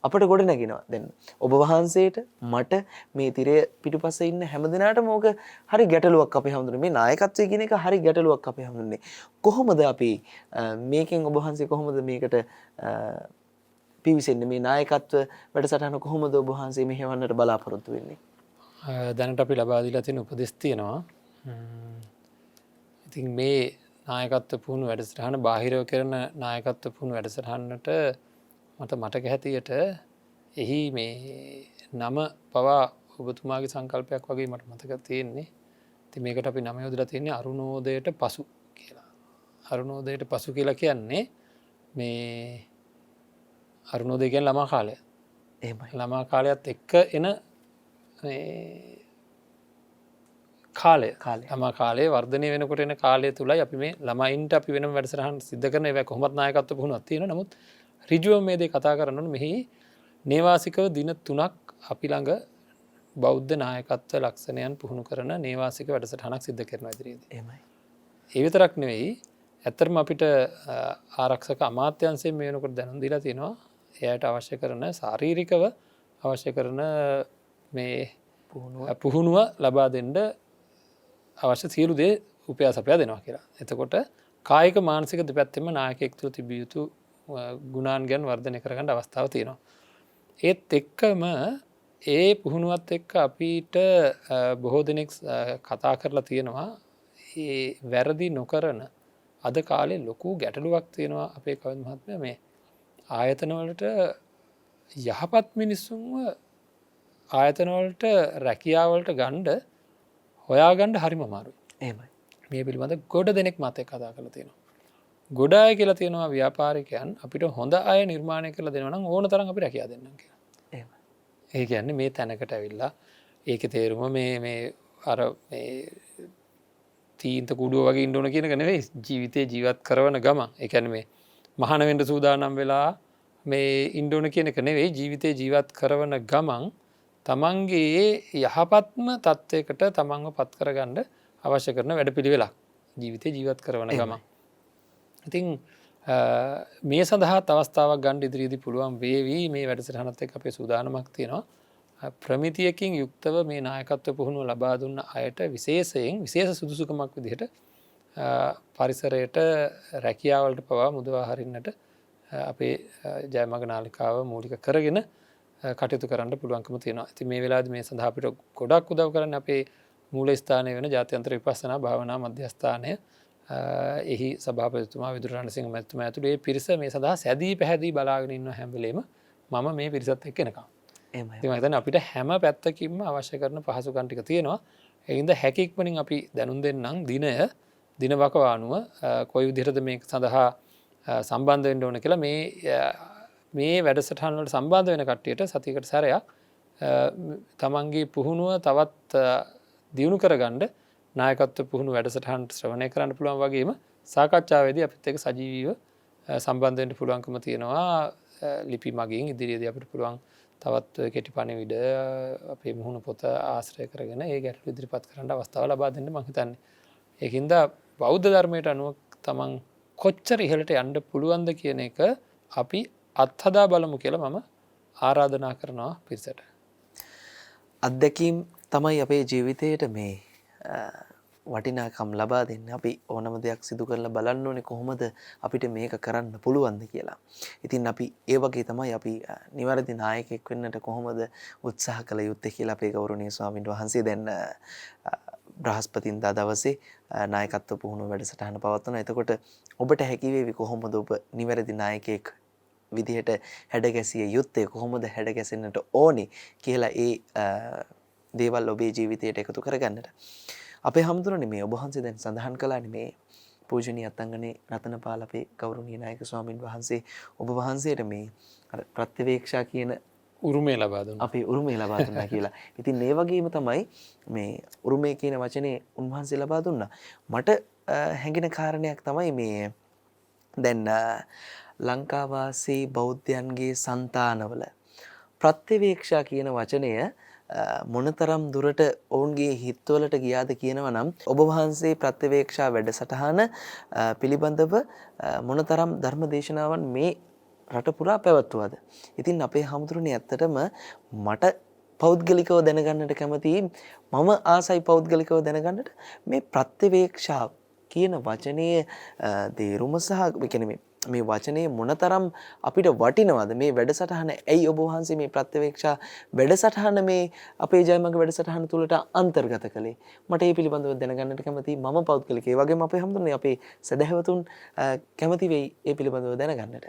අපට ගොඩ නැගෙනවා. දැන් ඔබ වහන්සේට මට මේ තිරය පිටුපස්සේ ඉන්න හැමදෙනාටම ඕක හරි ගැටලුවක් අපේ හැමදෙරේ. මේ නායකත්වය කියන එක හරි ගැටලුවක් අපේ හැමදෙරේ. කොහොමද අපි මේකෙන් ඔබ වහන්සේ කොහොමද මේකට පිවිසෙන්නේ? මේ නායකත්ව වැඩසටහන කොහොමද ඔබ වහන්සේ මෙහෙවන්නට බලාපොරොත්තු වෙන්නේ? දැනට අපි ලබා දීලා තියෙන උපදෙස් තියෙනවා. ඉතින් මේ නායකත්ව පුහුණු වැඩසටහන බාහිරව කරන නායකත්ව පුහුණු වැඩසටහනට මට මතක හැටියට එහි මේ නම පවා ඔබතුමාගේ සංකල්පයක් වගේ මට මතක තියෙන්නේ. ඉතින් මේකට අපි නම යොදලා තියෙන්නේ අරුණෝදයට පසු කියලා. අරුණෝදයට පසු කියලා කියන්නේ මේ අරුණෝදය කියන්නේ ළමා කාලය. එහෙමයි. ළමා කාලයත් එක්ක එන කාලය. ළමා කාලේ වර්ධනය වෙනකොට එන කාලය තුලයි අපි මේ ළමයින්ට අපි වෙනම වැඩසටහන් සිද්ධ කරන ඒවා කොහොමත් නායකත්ව පුහුණුවක් තියෙනවා. නමුත් ඍජුව මේ දේ කතා කරනකොට මෙහි නේවාසිකව දින 3ක් අපි ළඟ බෞද්ධ නායකත්ව ලක්ෂණයන් පුහුණු කරන නේවාසික වැඩසටහනක් සිද්ධ කරනවා ඉදිරියේදී. එහෙමයි. ඒ විතරක් නෙවෙයි ඇත්තටම අපිට ආරක්ෂක අමාත්‍යාංශයෙන් මේ වෙනකොට දැනුම් දීලා තියෙනවා. එයාට අවශ්‍ය කරන ශාරීරිකව අවශ්‍ය කරන මේ පුහුණුව ලබා දෙන්න අවශ්‍ය සියලු දේ උපයාසපයා දෙනවා කියලා. එතකොට කායික මානසික දෙපැත්තෙම නායකයෙක් තුළ තිබිය යුතු ගුණාංගයන් වර්ධනය කරගන්න අවස්ථාව තියෙනවා. ඒත් එක්කම ඒ පුහුණුවත් එක්ක අපිට බොහෝ දෙනෙක් කතා කරලා තියෙනවා ඒ වැරදි නොකරන අද කාලේ ලොකු ගැටලුවක් තියෙනවා අපේ කවිඳ මහත්මයා මේ ආයතනවලට යහපත් මිනිස්සුන්ව ආයතනවලට රැකියාවලට ගණ්ඩ හොයාගණ්ඩ හරිම අමාරුයි. එහෙමයි. මේ පිළිබඳ ගොඩ දෙනෙක් මතය කතා කරලා තියෙනවා. ගොඩ අය කියලා තියෙනවා ව්‍යාපාරිකයන් අපිට හොඳ අය නිර්මාණය කරලා දෙනවා නම් ඕන තරම් අපි රැකියා දෙන්නම් කියලා. එහෙමයි. ඒ කියන්නේ මේ තැනකට ඇවිල්ලා ඒකේ තේරුම මේ අර මේ තීන්ත කුඩුව වගේ ඉන්න ඕන කියන එක නෙවෙයි. ජීවිතේ ජීවත් කරන ගමන් ඒ කියන්නේ මේ මහාන වෙන්න සූදානම් වෙලා මේ ඉන්න ඕන කියන එක නෙවෙයි. ජීවිතේ ජීවත් කරන ගමන් තමන්ගේ යහපත්ම තත්වයකට තමන්ව පත් කරගන්න අවශ්‍ය කරන වැඩපිළිවෙලක් ජීවිතේ ජීවත් කරන ගමන්. ඉතින් මේ සඳහාත් අවස්ථාවක් ගන්න ඉදිරියේදී පුළුවන් වේවි. මේ වැඩසටහනත් එක්ක අපේ සූදානමක් තියෙනවා. ප්‍රමිතියකින් යුක්තව මේ නායකත්ව පුහුණුව ලබා දුන්න අයට විශේෂ සුදුසුකමක් විදිහට පරිසරයට රැකියාවලට පවා මුදවා හරින්නට අපේ ජයමග නාලිකාව මූලික කරගෙන කටයුතු කරන්න පුළුවන්කම තියෙනවා. ඉතින් මේ වෙලාවේදී මේ සඳහා අපිට ගොඩක් උදව් කරන්න අපේ මූල ස්ථානය වෙන ජාත්‍යන්තර විපස්සනා භාවනා මධ්‍යස්ථානය එහි සභාපතිතුමා විදුර රණසිංහ මැතිතුමා ඇතුළු ඒ පිරිස මේ සඳහා සැදී පැහැදී බලාගෙන ඉන්න හැම වෙලේම මම මේ පිරිසත් එක්ක එනකම්. එහෙමයි. ඉතින් මම හිතන්නේ අපිට හැම පැත්තකින්ම අවශ්‍ය කරන පහසුකම් ටික තියෙනවා. ඒ හින්දා හැකියක්මනින් අපි දැනුම් දෙන්නම් දින වකවානුව කොයි විදිහටද මේක සඳහා සම්බන්ධ වෙන්න ඕන කියලා මේ වැඩසටහන් වලට සම්බන්ධ වෙන කට්ටියට සතියකට සැරයක් තමන්ගේ පුහුණුව තවත් දියුණු කරගන්න නායකත්ව පුහුණු වැඩසටහනට ශ්‍රවණය කරන්න පුළුවන් වගේම සාකච්ඡාවේදී අපිත් එක්ක සජීවීව සම්බන්ධ වෙන්න පුළුවන්කම තියෙනවා. ලිපි මගින් ඉදිරියේදී අපිට පුළුවන් තවත් කෙටි පණිවිඩ අපේ මුහුණ පොත ආශ්‍රය කරගෙන ඒ ගැටළු ඉදිරිපත් කරන්න අවස්ථාව ලබා දෙන්න මම හිතන්නේ. ඒකින්ද බෞද්ධ ධර්මයට අනුව තමන් කොච්චර ඉහළට යන්න පුළුවන්ද කියන එක අපි අත්හදා බලමු කියලා මම ආරාධනා කරනවා පිරිසට. අත්දැකීම් තමයි අපේ ජීවිතයට මේ වටිනාකම් ලබා දෙන්න. අපි ඕනම දෙයක් සිදු කරලා බලන්න ඕනේ කොහොමද අපිට මේක කරන්න පුළුවන්ද කියලා. ඉතින් අපි ඒ වගේ තමයි අපි නිවැරදි නායකයෙක් වෙන්නට කොහොමද උත්සාහ කළ යුත්තේ කියලා අපේ ගෞරවනීය ස්වාමීන් වහන්සේ දැන් බ්‍රහස්පතින්දා දවසේ නායකත්ව පුහුණුව වැඩසටහන පවත්වනවා. එතකොට ඔබට හැකි වේවි කොහොමද ඔබ නිවැරදි නායකයෙක් විදිහට හැඩගැසිය යුත්තේ, කොහොමද හැඩගැසෙන්නට ඕනේ කියලා ඒ දේවල් ඔබේ ජීවිතයට එකතු කරගන්නට. අපේ හැමතුරනේ මේ ඔබ වහන්සේ දැන් සඳහන් කළානේ මේ පූජනීය අත්ංගනේ රතනපාල අපේ ගෞරවනීය නායක ස්වාමින් වහන්සේ ඔබ වහන්සේට මේ අර ප්‍රත්‍යවේක්ෂා කියන උරුමය ලබා දුන්නා. අපි උරුමය ලබා දුන්නා කියලා. ඉතින් ඒ වගේම තමයි මේ උරුමය කියන වචනේ උන්වහන්සේ ලබා දුන්නා. මට හැඟෙන කාරණයක් තමයි මේ දැන් ලංකාවාසී බෞද්ධයන්ගේ సంతානවල ප්‍රත්‍යවේක්ෂා කියන වචනය මොනතරම් දුරට ඔවුන්ගේ හිත්වලට ගියාද කියනවා නම් ඔබ වහන්සේ ප්‍රත්‍යවේක්ෂා වැඩසටහන පිළිබඳව මොනතරම් ධර්ම දේශනාවන් මේ රට පුරා පැවැත්වුවද. ඉතින් අපේ හැමතුරුනේ ඇත්තටම මට පෞද්ගලිකව දැනගන්නට කැමතියි, මම ආසයි පෞද්ගලිකව දැනගන්නට මේ ප්‍රත්‍යවේක්ෂා කියන වචනයේ තේරුම සහ මේ වචනේ මොනතරම් අපිට වටිනවද මේ වැඩසටහන. ඇයි ඔබ වහන්සේ මේ ප්‍රත්‍යවේක්ෂා වැඩසටහන මේ අපේ ජයමඟ වැඩසටහන තුළට අන්තර්ගත කළේ? මට ඒ පිළිබඳව දැනගන්නට කැමතියි. මම පෞද්ගලිකව ඒ වගේම අපේ හැමතුරුනේ අපේ සදහැවතුන් කැමති වෙයි ඒ පිළිබඳව දැනගන්නට.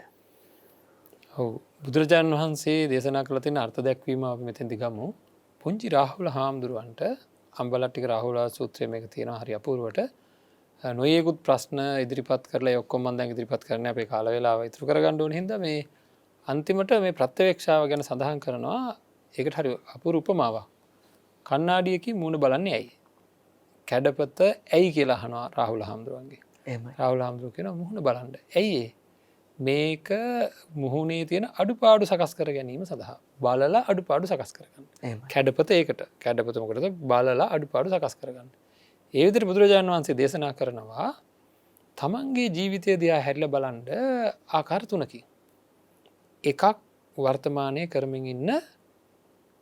ඔව්, බුදුරජාණන් වහන්සේ දේශනා කළ තියෙන අර්ථ දැක්වීම අපි මෙතෙන්දි ගමු. පුංචි රාහුල හාමුදුරුවන්ට අම්බලට්ටික රාහුල සූත්‍රයේ මේක තියෙනවා හරි අපූර්වට. නොයෙකුත් ප්‍රශ්න ඉදිරිපත් කරලා ඒ ඔක්කොම මම දැන් ඉදිරිපත් කරන්නේ අපේ කාල වේලාව ඉතුරු කරගන්න ඕන හින්දා මේ අන්තිමට මේ ප්‍රත්‍යවේක්ෂාව ගැන සඳහන් කරනවා. ඒකට හරි අපූර්ව උපමාවක්. කණ්ණාඩියකින් මූණ බලන්නේ ඇයි? කැඩපත ඇයි කියලා අහනවා රාහුල හාමුදුරුවන්ගේ. එහෙමයි. රාහුල හාමුදුරුවෝ කියනවා මුහුණ බලන්න. ඇයි ඒ? මේක මුහුණේ තියෙන අඩුපාඩු සකස් කර ගැනීම සඳහා. බලලා අඩුපාඩු සකස් කරගන්න. කැඩපත ඒකට. කැඩපත මොකටද? බලලා අඩුපාඩු සකස් කරගන්න. ඒ විදිහට බුදුරජාණන් වහන්සේ දේශනා කරනවා තමන්ගේ ජීවිතය දිහා හැරිලා බලන්න ආකාර තුනකින්. එකක් වර්තමානයේ කරමින් ඉන්න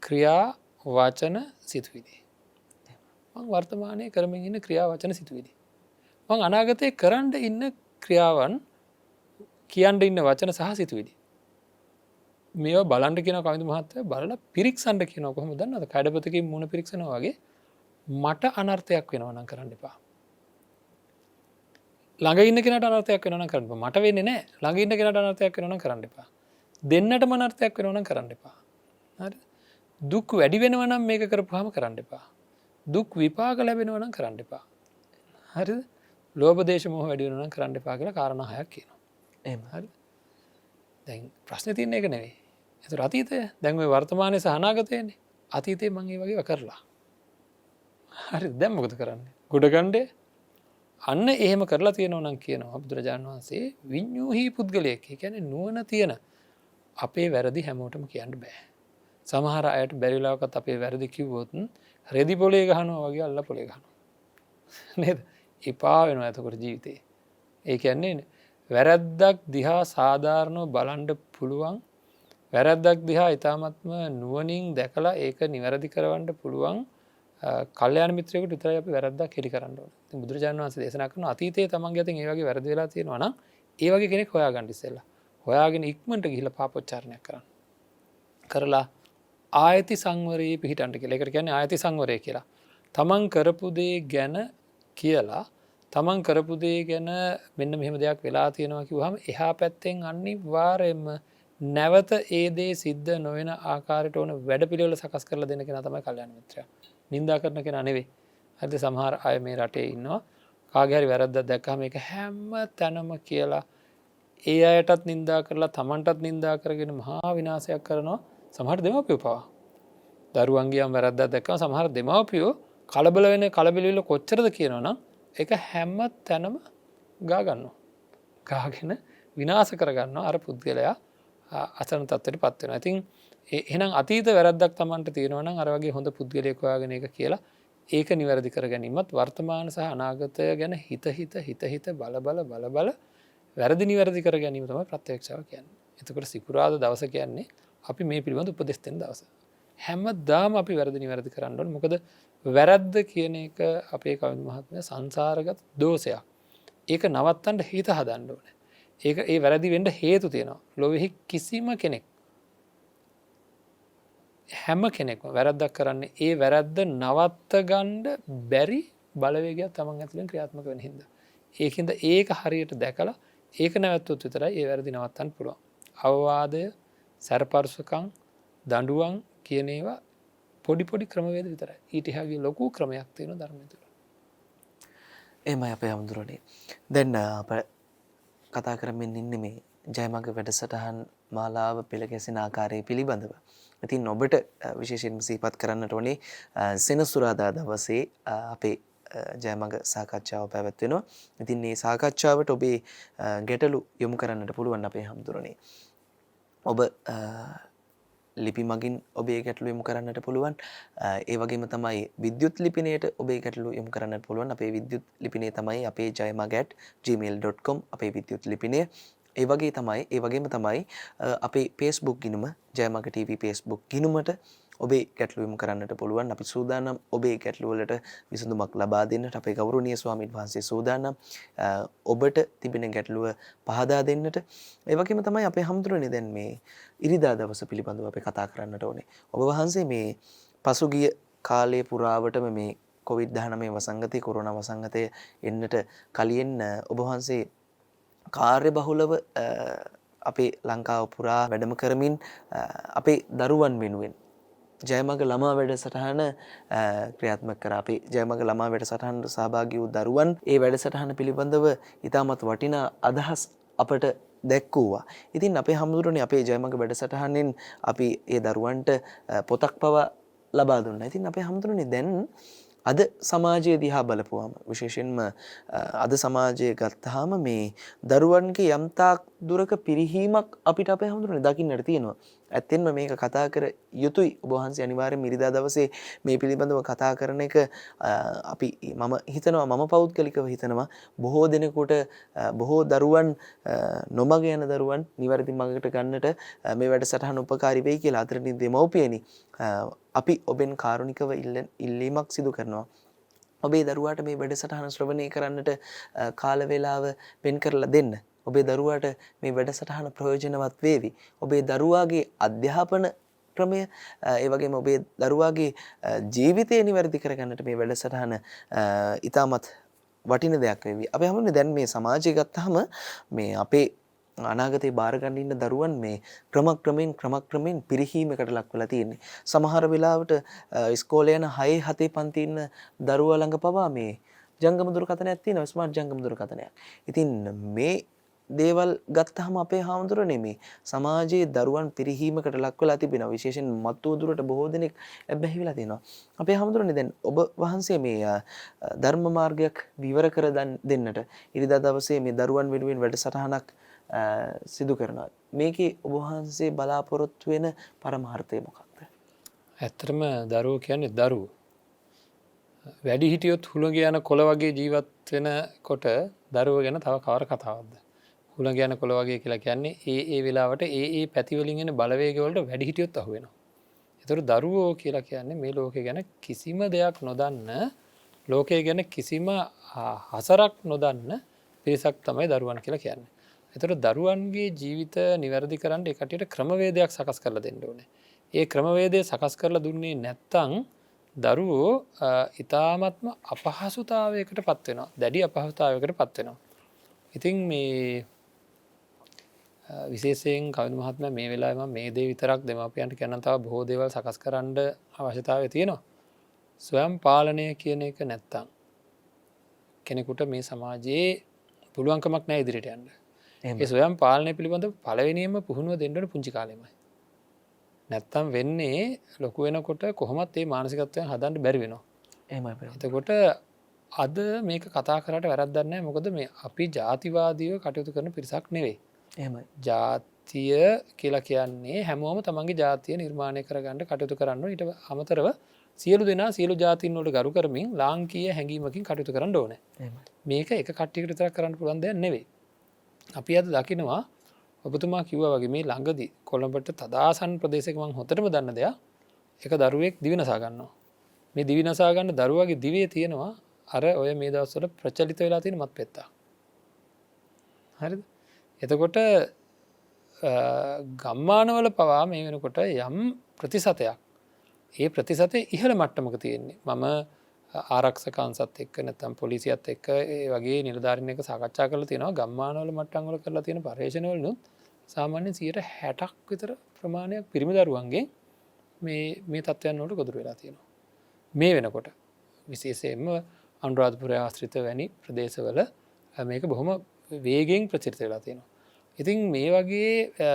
ක්‍රියා වචන සිතුවිලි. මම වර්තමානයේ කරමින් ඉන්න ක්‍රියා වචන සිතුවිලි. මම අනාගතයේ කරන්න ඉන්න ක්‍රියාවන් කියන්න ඉන්න වචන සහ සිතුවිලි. මේවා බලන්න කියන කවිඳු මහත්තයා බලලා පිරික්සන්න කියනවා. කොහොමද දන්නවද? කඩපතකින් මුණ පිරික්සනවා වගේ මට අනර්ථයක් වෙනවා නම් කරන්න එපා. ළඟ ඉන්න කෙනාට අනර්ථයක් වෙනවා නම් කරන්න එපා. මට වෙන්නේ නැහැ. ළඟ ඉන්න කෙනාට අනර්ථයක් වෙනවා නම් කරන්න එපා. දෙන්නටම අනර්ථයක් වෙනවා නම් කරන්න එපා. හරිද? දුක් වැඩි වෙනවා නම් මේක කරපුවාම කරන්න එපා. දුක් විපාක ලැබෙනවා නම් කරන්න එපා. හරිද? ලෝභ දේශ මොහ වැඩි වෙනවා නම් කරන්න එපා කියලා කාරණා හයක් කියනවා. එහෙම හරිද? දැන් ප්‍රශ්නේ තියෙන්නේ ඒක නෙවෙයි. ඒතර අතීතය දැන් මේ වර්තමානයේ සහ අනාගතයනේ. අතීතේ මම ඒ වගේව කරලා. හරි, දැන් මොකද කරන්නේ? ගොඩ ගන්නේ අන්න එහෙම කරලා තියෙනවා නම් කියනවා බුදුරජාණන් වහන්සේ විඤ්ඤූහි පුද්ගලයෙක්. ඒ කියන්නේ නුවණ තියෙන. අපේ වැරදි හැමෝටම කියන්න බෑ. සමහර අයට බැරි වෙලාවකත් අපේ වැරදි කිව්වොත් රෙදි පොලේ ගහනවා වගේ අල්ල පොලේ ගහනවා. නේද? එපා වෙනවා එතකොට ජීවිතේ. ඒ කියන්නේ වැරද්දක් දිහා සාධාරණව බලන්න පුළුවන්. වැරද්දක් දිහා ඊ타මත්ම නුවණින් දැකලා ඒක නිවැරදි කරවන්න පුළුවන් කල්යාණ මිත්‍රයෙකුට විතරයි අපි වැරද්දක් හෙලි කරන්න ඕනේ. ඉතින් බුදුරජාණන් වහන්සේ දේශනා කරනවා අතීතයේ තමන්ගේ අතින් ඒ වගේ වැරදි වෙලා තියෙනවා නම් ඒ වගේ කෙනෙක් හොයාගන්න ඉස්සෙල්ලා. හොයාගෙන ඉක්මනට ගිහිල්ලා පාපොච්චාරණයක් කරන්න. කරලා ආයති සංවරයේ පිහිටන්න කියලා. ඒකට කියන්නේ ආයති සංවරය කියලා. තමන් කරපු දේ ගැන කියලා තමන් කරපු දේ ගැන මෙන්න මෙහෙම දෙයක් වෙලා තියෙනවා කිව්වහම එහා පැත්තෙන් අනිවාර්යයෙන්ම නැවත ඒ දේ සිද්ධ නොවන ආකාරයට ඕන වැඩපිළිවෙල සකස් කරලා දෙන කෙනා තමයි කල්‍යාණ මිත්‍රයා. නින්දා කරන කෙනා නෙවෙයි. හරිද? සමහර අය මේ රටේ ඉන්නවා කාගේ හරි වැරද්දක් දැක්කම ඒක හැම තැනම කියලා ඒ අයටත් නින්දා කරලා තමන්ටත් නින්දා කරගෙන මහා විනාශයක් කරනවා. සමහර දෙමාපියෝ පවා. දරුවන්ගේ යම් වැරද්දක් දැක්කම සමහර දෙමාපියෝ කලබල වෙන කලබලවිල්ල කොච්චරද කියනවනම් ඒක හැම තැනම ගා ගන්නවා. ගාගෙන විනාශ කරගන්නවා අර පුද්ගලයා අසරණ තත්ත්වයට පත් වෙනවා. ඉතින් එහෙනම් අතීත වැරද්දක් තමන්ට තියෙනවා නම් අර වගේ හොඳ පුද්ගලයෙක් හොයාගෙන ඒක කියලා ඒක නිවැරදි කර ගැනීමත් වර්තමාන සහ අනාගතය ගැන හිත බල වැරදි නිවැරදි කර ගැනීම තමයි ප්‍රත්‍යක්ෂාව කියන්නේ. එතකොට සිකුරාදා දවස කියන්නේ අපි මේ පිළිබඳ උපදෙස් දෙන දවස. හැමදාම අපි වැරදි නිවැරදි කරන්න ඕනේ. මොකද වැරද්ද කියන එක අපේ කවිඳු මහත්මයා සංසාරගත දෝෂයක්. ඒක නවත්තන්න හිත හදන්න ඕනේ. ඒක ඒ වැරදි වෙන්න හේතු තියෙනවා. ලෝකෙහි කිසිම කෙනෙක් හැම කෙනෙක්ම වැරද්දක් කරන්නේ ඒ වැරද්ද නවත්ත ගන්න බැරි බලවේගයක් තමන් ඇතුලෙන් ක්‍රියාත්මක වෙන හින්දා. ඒකින්ද ඒක හරියට දැකලා ඒක නැවතුත් විතරයි ඒ වැරදි නවත්තන්න පුළුවන්. අවවාදය, සැරපරුසකම්, දඬුවම් කියන ඒවා පොඩි ක්‍රමවේද විතරයි. ඊට එහාගේ ලොකු ක්‍රමයක් තියෙනවා ධර්මය තුළ. එහෙමයි අපේ හැමදෙරෝනේ. දැන් අප කතා කරමින් ඉන්නේ මේ ජයමග වැඩසටහන් මාලාව පෙළ ගැසෙන ආකාරය පිළිබඳව. ඉතින් ඔබට විශේෂයෙන්ම සිහිපත් කරන්නට ඕනේ සෙනසුරාදා දවසේ අපේ ජයමග සාකච්ඡාව පැවැත්වෙනවා. ඉතින් මේ සාකච්ඡාවට ඔබේ ගැටලු යොමු කරන්නට පුළුවන් අපේ හැමදෙරෝනේ. ඔබ ලිපි මගින් ඔබේ ගැටලු යොමු කරන්නට පුළුවන්. ඒ වගේම තමයි විද්‍යුත් ලිපිනයට ඔබේ ගැටලු යොමු කරන්නට පුළුවන්. අපේ විද්‍යුත් ලිපිනය තමයි අපේ jayamaga@gmail.com අපේ විද්‍යුත් ලිපිනය. ඒ වගේම තමයි අපේ Facebook ගිණුම ජයමග TV Facebook ගිණුමට ඔබේ ගැටලු යොමු කරන්නට පුළුවන්. අපි සූදානම් ඔබේ ගැටලු වලට විසඳුමක් ලබා දෙන්නට. අපේ ගෞරවනීය ස්වාමීන් වහන්සේ සූදානම් ඔබට තිබෙන ගැටලුව පහදා දෙන්නට. ඒ වගේම තමයි අපේ හැමදෙරෝනේ දැන් මේ ඉරිදා දවස පිළිබඳව අපි කතා කරන්නට ඕනේ. ඔබ වහන්සේ මේ පසුගිය කාලය පුරාවටම මේ COVID-19 වසංගතය, කොරෝනා වසංගතය එන්නට කලින් ඔබ වහන්සේ කාර්යබහුලව අපේ ලංකාව පුරා වැඩම කරමින් අපේ දරුවන් වෙනුවෙන් ජයමග ළමා වැඩසටහන ක්‍රියාත්මක කරා. අපේ ජයමග ළමා වැඩසටහනට සහභාගී වූ දරුවන් ඒ වැඩසටහන පිළිබඳව ඉතාමත් වටිනා අදහස් අපට දැක්වුවා. ඉතින් අපේ හැමදෙරෝනේ අපේ ජයමග වැඩසටහනෙන් අපි ඒ දරුවන්ට පොතක් පවා ලබා දුන්නා. ඉතින් අපේ හැමදෙරෝනේ දැන් අද සමාජය දිහා බලපුවාම විශේෂයෙන්ම අද සමාජය ගත්තාම මේ දරුවන්ගේ යම්තාක් දුරක පිරිහීමක් අපිට අපේ හැමදෙරෝනේ දකින්නට තියෙනවා. ඇත්තෙන්ම මේක කතා කර යුතුයි. ඔබ වහන්සේ අනිවාර්යෙන් ඉරිදා දවසේ මේ පිළිබඳව කතා කරන එක මම හිතනවා, මම පෞද්ගලිකව හිතනවා බොහෝ දෙනෙකුට බොහෝ දරුවන් නොමග යන දරුවන් නිවැරදි මඟට ගන්නට මේ වැඩසටහන උපකාරී වෙයි කියලා අතරදී දෙමව්පියනි අපි ඔබෙන් කාරුණිකව ඉල්ලීමක් සිදු කරනවා. ඔබේ දරුවාට මේ වැඩසටහන ශ්‍රවණය කරන්නට කාල වේලාව වෙන් කරලා දෙන්න. ඔබේ දරුවාට මේ වැඩසටහන ප්‍රයෝජනවත් වේවි. ඔබේ දරුවාගේ අධ්‍යාපන ක්‍රමය ඒ වගේම ඔබේ දරුවාගේ ජීවිතය නිවැරදි කරගන්නට මේ වැඩසටහන ඉතාමත් වටින දෙයක් වේවි. අපි හැමෝම දැන් මේ සමාජය ගත්තාම මේ අපේ අනාගතේ බාර ගන්න ඉන්න දරුවන් මේ ක්‍රමක්‍රමයෙන් පිරිහීමකට ලක් වෙලා තියෙන්නේ. සමහර වෙලාවට ඉස්කෝලේ යන 6 7 පන්ති ඉන්න දරුවා ළඟ පවා මේ ජංගම දුරකථනයක් තියෙනවා, ස්මාර්ට් ජංගම දුරකථනයක්. ඉතින් මේ දේවල් ගත්තාම අපේ හාමුදුරනේ මේ සමාජයේ දරුවන් පිරිහීමකට ලක් වෙලා තිබෙනවා. විශේෂයෙන් මත්තු දුරට බොහෝ දෙනෙක් බැහැ වෙලා තියෙනවා. අපේ හාමුදුරනේ දැන් ඔබ වහන්සේ මේ ධර්ම මාර්ගයක් විවර කර දෙන්නට ඉරිදා දවසේ මේ දරුවන් වෙනුවෙන් වැඩසටහනක් සිදු කරනවා. මේකේ ඔබ වහන්සේ බලාපොරොත්තු වෙන පරමාර්ථය මොකක්ද? ඇත්තටම දරුවෝ කියන්නේ දරුවෝ. වැඩි හිටියොත් හුළඟ යන කොළ වගේ ජීවත් වෙනකොට දරුවෝ ගැන තව කවර කතාවක්ද? හුළඟ යන කොළ වගේ කියලා කියන්නේ ඒ වෙලාවට ඒ පැති වලින් එන බලවේග වලට වැඩි හිටියොත් අහු වෙනවා. ඒතර දරුවෝ කියලා කියන්නේ මේ ලෝකේ ගැන කිසිම දෙයක් නොදන්න, ලෝකේ ගැන කිසිම හසරක් නොදන්න පිරිසක් තමයි දරුවන් කියලා කියන්නේ. එතකොට දරුවන්ගේ ජීවිත නිවැරදි කරන්න ඒ කටියට ක්‍රමවේදයක් සකස් කරලා දෙන්න ඕනේ. ඒ ක්‍රමවේදය සකස් කරලා දුන්නේ නැත්නම් දරුවෝ ඉතාමත්ම අපහසුතාවයකට පත්වෙනවා. දැඩි අපහසුතාවයකට පත්වෙනවා. ඉතින් මේ විශේෂයෙන් කවිදු මහත්මයා මේ වෙලාවෙම මේ දේ විතරක් දෙමාපියන්ට කියන්න තව බොහෝ දේවල් සකස් කරන්න අවශ්‍යතාවය තියෙනවා. ස්වයං පාලනය කියන එක නැත්තම් කෙනෙකුට මේ සමාජයේ පුළුවන්කමක් නැහැ ඉදිරියට යන්න. ඒ ස්වයං පාලනය පිළිබඳ පළවෙනියෙන්ම පුහුණුව දෙන්න ඕනේ පුංචි කාලෙමයි. නැත්තම් වෙන්නේ ලොකු වෙනකොට කොහොමත් මේ මානසිකත්වයෙන් හදන්න බැරි වෙනවා. එහෙමයි. එතකොට අද මේක කතා කරාට වැරද්දක් නැහැ. මොකද මේ අපි ජාතිවාදීව කටයුතු කරන පිරිසක් නෙවෙයි. එහෙමයි. ජාතිය කියලා කියන්නේ හැමෝම තමන්ගේ ජාතිය නිර්මාණය කරගන්න කටයුතු කරන්න ඊට අමතරව සියලු දෙනා සියලු ජාතීන් වලට ගරු කරමින් ලාංකීය හැඟීමකින් කටයුතු කරන්න ඕනේ. මේක එක කට්ටියකට විතරක් කරන්න පුළුවන් දෙයක් නෙවෙයි. අපි අද දකිනවා ඔබතුමා කිව්වා වගේ මේ ළඟදී කොළඹට තදාසන් ප්‍රදේශයක මම හොතටම දන්න දෙයක් එක දරුවෙක් දිවි නසා ගන්නවා. මේ දිවි නසා ගන්න දරුවාගේ දිවේ තියෙනවා අර ඔය මේ දවස්වල ප්‍රචලිත වෙලා තියෙන මත් පෙත්තා. හරිද? එතකොට ගම්මානවල පවා මේ වෙනකොට යම් ප්‍රතිශතයක් ඒ ප්‍රතිශතය ඉහළ මට්ටමක තියෙන්නේ. මම ආරක්ෂක අංශත් එක්ක නැත්නම් පොලිසියත් එක්ක ඒ වගේ නිලධාරීන් එක්ක සාකච්ඡා කරලා තියෙනවා. ගම්මානවල මට්ටම් වල කරලා තියෙන පරීක්ෂණවලුත් සාමාන්‍යයෙන් 60%ක් විතර ප්‍රමාණයක් පිරිමි දරුවන්ගේ මේ තත්ත්වයන් වලට ගොදුරු වෙලා තියෙනවා. මේ වෙනකොට විශේෂයෙන්ම අනුරාධපුරය ආශ්‍රිත වැනි ප්‍රදේශවල මේක බොහොම වේගෙන් ප්‍රචලිත වෙලා තියෙනවා. ඉතින් මේ වගේ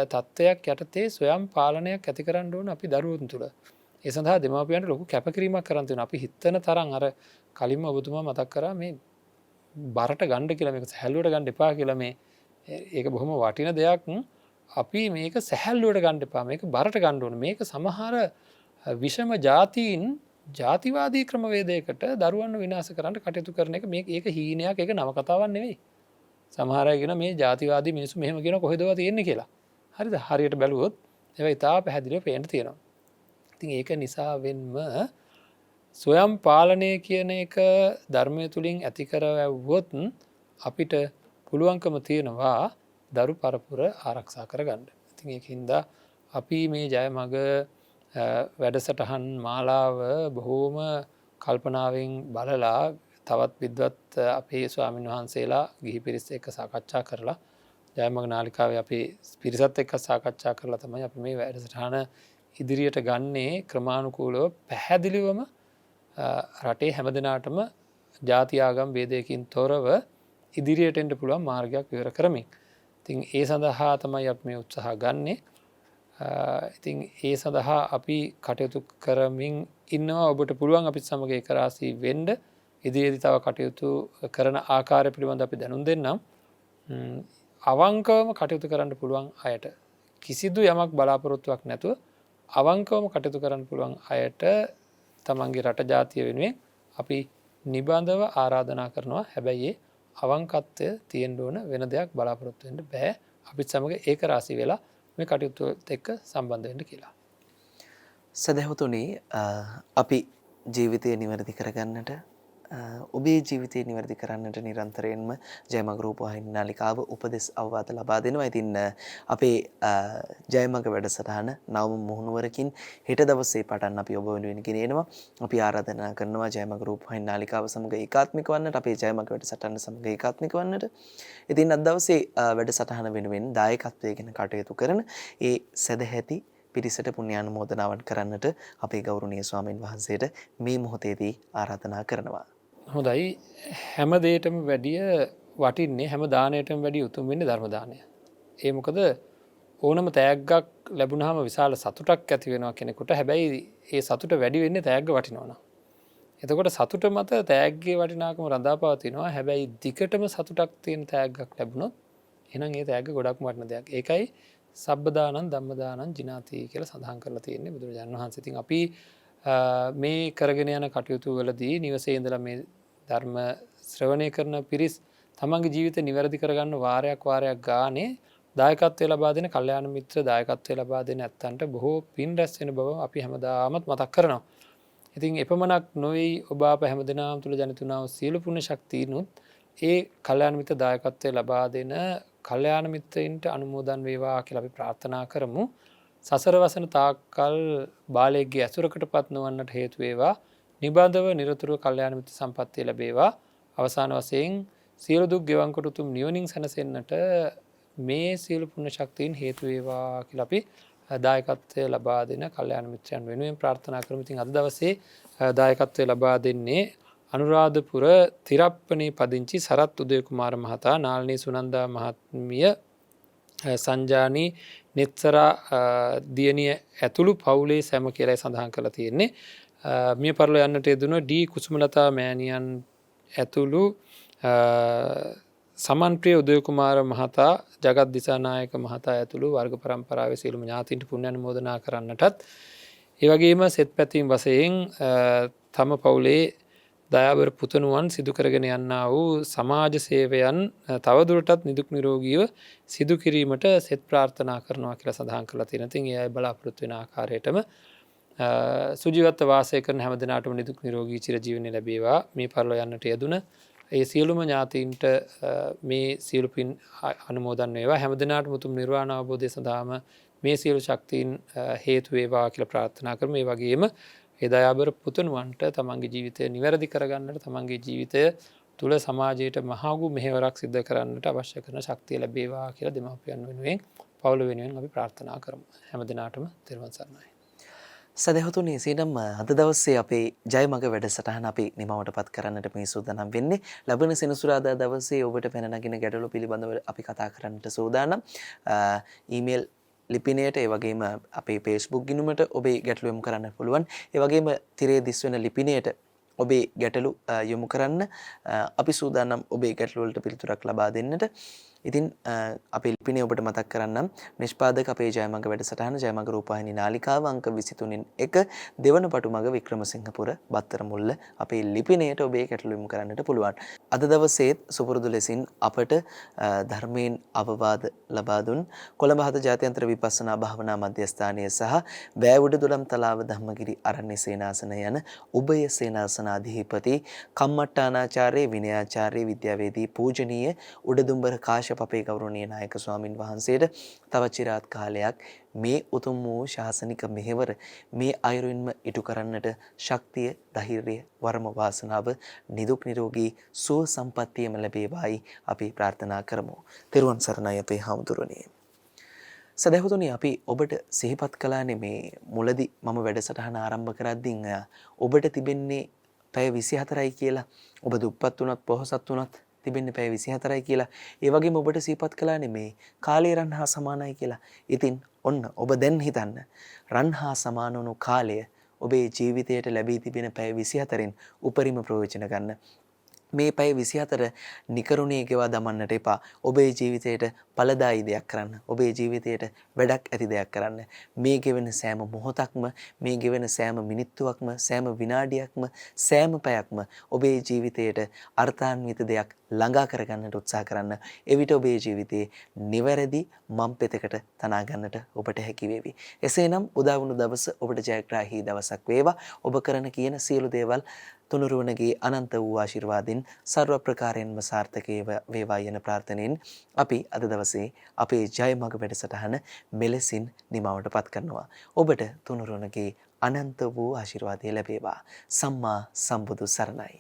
තත්ත්වයක් යටතේ ස්වයං පාලනයක් ඇති කරන්න ඕන අපි දරුවෝ තුළ. ඒ සඳහා දෙමාපියන්ට ලොකු කැපකිරීමක් කරන්න තියෙනවා. අපි හිතන තරම් අර කලින්ම ඔබතුමා මතක් කරා මේ බරට ගන්න කියලා මේක සැහැල්ලුවට ගන්න එපා කියලා මේ ඒක බොහොම වටින දෙයක්. අපි මේක සැහැල්ලුවට ගන්න එපා. මේක බරට ගන්න ඕන. මේක සමහර විෂම ජාතීන් ජාතිවාදී ක්‍රමවේදයකට දරුවන්ව විනාශ කරන්න කටයුතු කරන එක මේක ඒක හීනයක් ඒක නවකතාවක් නෙවෙයි. සමහර අය කියන මේ ජාතිවාදී මිනිස්සු මෙහෙම කියන කොහෙදවත් තියෙන්නේ කියලා. හරිද? හරියට බැලුවොත් ඒවා ඉතාල පැහැදිලිව පේන්න තියෙනවා. ඉතින් ඒක නිසා වෙන්ම ස්වයං පාලනය කියන එක ධර්මය තුලින් ඇති කරවුවොත් අපිට පුළුවන්කම තියෙනවා දරු පරපුර ආරක්ෂා කරගන්න. ඉතින් ඒකින්ද අපි මේ ජයමග වැඩසටහන් මාලාව බොහෝම කල්පනාවෙන් බලලා තවත් විද්වත් අපේ ස්වාමීන් වහන්සේලා ගිහි පිරිස් එක්ක සාකච්ඡා කරලා ජයමග නාලිකාවේ අපේ පිරිසත් එක්ක සාකච්ඡා කරලා තමයි අපි මේ වැඩසටහන ඉදිරියට ගන්නේ ක්‍රමානුකූලව පැහැදිලිවම රටේ හැමදෙනාටම ජාති ආගම් ભેදයකින් තොරව ඉදිරියට එන්න පුළුවන් මාර්ගයක් විවර කරමින්. ඉතින් ඒ සඳහා තමයි අපි මේ උත්සාහ ගන්නෙ. ඉතින් ඒ සඳහා අපි කටයුතු කරමින් ඉන්නවා. ඔබට පුළුවන් අපිත් සමග ඒකරාශී වෙන්න. ඉදිරියේදී තව කටයුතු කරන ආකාරය පිළිබඳව අපි දැනුම් දෙන්නම්. අවංකවම කටයුතු කරන්න පුළුවන් අයට කිසිදු යමක් බලාපොරොත්තුවක් නැතුව අවංකවම කටයුතු කරන්න පුළුවන් අයට තමන්ගේ රට ජාතිය වෙනුවෙන් අපි නිබඳව ආරාධනා කරනවා. හැබැයි ඒ අවංකත්වය තියෙන්න ඕන, වෙන දෙයක් බලාපොරොත්තු වෙන්න බෑ. අපිත් සමග ඒක රාශී වෙලා මේ කටයුතු එක්ක සම්බන්ධ වෙන්න කියලා. සදහවතුනි, අපි ජීවිතය නිවැරදි කරගන්නට ඔබේ ජීවිතය නිවැරදි කරන්නට නිරන්තරයෙන්ම ජයමග රූපවාහිනී නාලිකාව උපදෙස් අවවාද ලබා දෙනවා. ඉතින් අපේ ජයමග වැඩසටහන නවම මුහුණුවරකින් හෙට දවසේ පටන් අපි ඔබ වෙනුවෙන් ගෙනෙනවා. අපි ආරාධනා කරනවා ජයමග රූපවාහිනී නාලිකාව සමග ඒකාත්මික වන්නට, අපේ ජයමග වැඩසටහන සමග ඒකාත්මික වන්නට. ඉතින් අද දවසේ වැඩසටහන වෙනුවෙන් දායකත්වයෙන් කටයුතු කරන ඒ සදැහැති පිරිසට පුණ්‍යානුමෝදනාවන් කරන්නට අපේ ගෞරවනීය ස්වාමීන් වහන්සේට මේ මොහොතේදී ආරාධනා කරනවා. හොඳයි. හැම දෙයකටම වැඩිය වටින්නේ, හැම දානයටම වැඩිය උතුම් වෙන්නේ ධර්ම දානය. ඒ මොකද ඕනම තෑග්ගක් ලැබුණාම විශාල සතුටක් ඇති වෙනවා කෙනෙකුට. හැබැයි ඒ සතුට වැඩි වෙන්නේ තෑග්ග වටිනවනම්. එතකොට සතුට මත තෑග්ගේ වටිනාකම රඳාපවතිනවා. හැබැයි දිගටම සතුටක් තියෙන තෑග්ගක් ලැබුණොත් එහෙනම් ඒ තෑග්ග ගොඩක්ම වටින දෙයක්. ඒකයි සබ්බදානං ධම්මදානං ජිනාති කියලා සඳහන් කරලා තියෙන්නේ බුදුරජාණන් වහන්සේ. ඉතින් අපි මේ කරගෙන යන කටයුතු වලදී නිවසේ ඉඳලා මේ ධර්ම ශ්‍රවණය කරන පිරිස් තමන්ගේ ජීවිත නිවැරදි කරගන්න වාරයක් ගානේ දායකත්වය ලබා දෙන කල්යාණ මිත්‍ර දායකත්වය ලබා දෙන ඇත්තන්ට බොහෝ පින් රැස් වෙන බව අපි හැමදාමත් මතක් කරනවා. ඉතින් එපමණක් නොවේ ඔබ අප හැමදෙනාම තුළ ජනිතුනා වූ සියලු පුණ්‍ය ශක්තියිනුත් ඒ කල්යාණ මිත්‍ර දායකත්වය ලබා දෙන කල්යාණ මිත්‍රයින්ට අනුමෝදන් වේවා කියලා අපි ප්‍රාර්ථනා කරමු. සසර වසන තාක්කල් බාලයෙක්ගේ ඇසුරකටපත් නොවන්නට හේතු වේවා නිබඳව නිරතුරුව කල්යාණ මිත්‍ර සම්පත්තිය ලැබේවා. අවසාන වශයෙන් සියලු දුක් ගෙවන් කොට උතුම් නිවනින් සැනසෙන්නට මේ සියලු පුණ්‍ය ශක්තියින් හේතු වේවා කියලා අපි දායකත්වය ලබා දෙන කල්යාණ මිත්‍රයන් වෙනුවෙන් ප්‍රාර්ථනා කරමු. ඉතින් අද දවසේ දායකත්වය ලබා දෙන්නේ අනුරාධපුර තිරප්පනේ පදිංචි සරත් උදය කුමාර මහතා, නාල්නී සුනන්දා මහත්මිය, සංජානී නෙත්සරා දියණිය ඇතුළු පවුලේ සැම කියලා සඳහන් කරලා තියෙන්නේ. මිය පරලෝ යන්නට යෙදුණු ඩී කුසුමලතා මෑණියන් ඇතුළු සමන්ප්‍රිය උදය කුමාර මහතා, ජගත් දිසානායක මහතා ඇතුළු වර්ග පරම්පරාවේ සියලුම ඥාතීන්ට පුණ්‍ය අනුමෝදනා කරන්නටත්, ඒ වගේම සෙත් පැතීම් වශයෙන් තම පවුලේ දයාබර පුතණුවන් සිදු කරගෙන යන්නා වූ සමාජ සේවයන් තවදුරටත් නිදුක් නිරෝගීව සිදු කිරීමට සෙත් ප්‍රාර්ථනා කරනවා කියලා සඳහන් කරලා තියෙනවා. ඉතින් ඒ අය බලාපොරොත්තු වෙන ආකාරයටම සුජීවත්ව වාසය කරන හැම දිනාටම නිදුක් නිරෝගී චිරජීවනය ලැබේවා. මේ පරලෝ යන්නට යෙදුන ඒ සියලුම ඥාතීන්ට මේ සියලු පින් අනුමෝදන් වේවා. හැම දිනාටම උතුම් නිර්වාණ අවබෝධය සඳහාම මේ සියලු ශක්තියින් හේතු වේවා කියලා ප්‍රාර්ථනා කරමු. ඒ වගේම ඒ දයාබර පුතණුවන්ට තමන්ගේ ජීවිතය නිවැරදි කරගන්නට, තමන්ගේ ජීවිතය තුළ සමාජයට මහඟු මෙහෙවරක් සිද්ධ කරන්නට අවශ්‍ය කරන ශක්තිය ලැබේවා කියලා දෙමාපියන් වෙනුවෙන්, පවුල වෙනුවෙන් අපි ප්‍රාර්ථනා කරමු. හැම දිනාටම තෙරුවන් සරණයි. සදහතුනි, එසේනම් අද දවසේ අපේ ජයමග වැඩසටහන අපි නිමවටපත් කරන්නට මේ සූදානම් වෙන්නේ. ලබන සෙනසුරාදා දවසේ ඔබට පැන නගින ගැටලු පිළිබඳව අපි කතා කරන්නට සූදානම්. ඊමේල් ලිපිනයට, ඒ වගේම අපේ Facebook ගිණුමට ඔබේ ගැටලු යොමු කරන්න පුළුවන්. ඒ වගේම තිරේ දිස්වෙන ලිපිනයට ඔබේ ගැටලු යොමු කරන්න. අපි සූදානම් ඔබේ ගැටලු වලට පිළිතුරක් ලබා දෙන්නට. ඉතින් අපේ ලිපිනේ ඔබට මතක් කරන්නම්. නිෂ්පාදක අපේ ජයමග වැඩසටහන ජයමග රූපවාහිනී නාලිකාව අංක 23 1 දෙවන පටුමග වික්‍රමසිංහපුර බත්තර මුල්ල අපේ ලිපිනයට ඔබේ ගැටලු යොමු කරන්නට පුළුවන්. අද දවසේත් සුපුරුදු ලෙසින් අපට ධර්මයෙන් අවවාද ලබා දුන් කොළඹ හත ජාත්‍යන්තර විපස්සනා භාවනා මධ්‍යස්ථානය සහ වැවුඩ දොළම් තලාව ධම්මගිරි අරණ්‍ය සේනාසන යන උභය සේනාසනාධිපති කම්මට්ටානාචාර්ය, විනයාචාර්ය, විද්‍යාවේදී පූජනීය උඩදුම්බර කාශ්‍යප අපේ ගෞරවනීය නායක ස්වාමින් වහන්සේට තව චිරාත් කාලයක් මේ උතුම් වූ ශාසනික මෙහෙවර මේ අයුරින්ම ඉටු කරන්නට ශක්තිය, ධෛර්යය, වරම වාසනාව, නිදුක් නිරෝගී සුව සම්පන්නියම ලැබේවායි අපි ප්‍රාර්ථනා කරමු. තෙරුවන් සරණයි අපේ හාමුදුරනේ. සදහතුනි, අපි ඔබට සිහිපත් කළානේ මේ මුලදී මම වැඩසටහන ආරම්භ කරද්දී ඔබට තිබෙන්නේ පැය 24යි කියලා. ඔබ දුප්පත් වුණත් පොහොසත් වුණත් තිබෙන්නේ පැය 24යි කියලා. ඒ වගේම ඔබට සිහිපත් කළානේ මේ කාලය රන් හා සමානයි කියලා. ඉතින් ඔන්න ඔබ දැන් හිතන්න, රන් හා සමාන වුණු කාලය ඔබේ ජීවිතයට ලැබී තිබෙන පැය 24න් උපරිම ප්‍රයෝජන ගන්න. මේ පැය 24 නිකරුණේ ගෙවා දමන්නට එපා. ඔබේ ජීවිතයට ඵලදායී දෙයක් කරන්න. ඔබේ ජීවිතයට වැඩක් ඇති දෙයක් කරන්න. මේ ගෙවෙන සෑම මොහොතක්ම, මේ ගෙවෙන සෑම මිනිත්තුවක්ම, සෑම විනාඩියක්ම, සෑම පැයක්ම ඔබේ ජීවිතයට අර්ථාන්විත දෙයක් ළඟා කරගන්නට උත්සාහ කරන්න. එවිට ඔබේ ජීවිතයේ නිවැරදි මම් පෙතකට තනා ගන්නට ඔබට හැකි වේවි. එසේනම් උදා වුණු දවස ඔබට ජයග්‍රාහී දවසක් වේවා. ඔබ කරන කියන සියලු දේවල් තුනුරුවනගේ අනන්ත වූ ආශිර්වාදින් සර්ව ප්‍රකාරයෙන්ම සාර්ථක වේවා යන ප්‍රාර්ථනෙන් අපි අද දවසේ අපේ ජයමග වැඩසටහන මෙලෙසින් නිමවටපත් කරනවා. ඔබට තුනුරුවනගේ අනන්ත වූ ආශිර්වාදය ලැබේවා. සම්මා සම්බුදු සරණයි.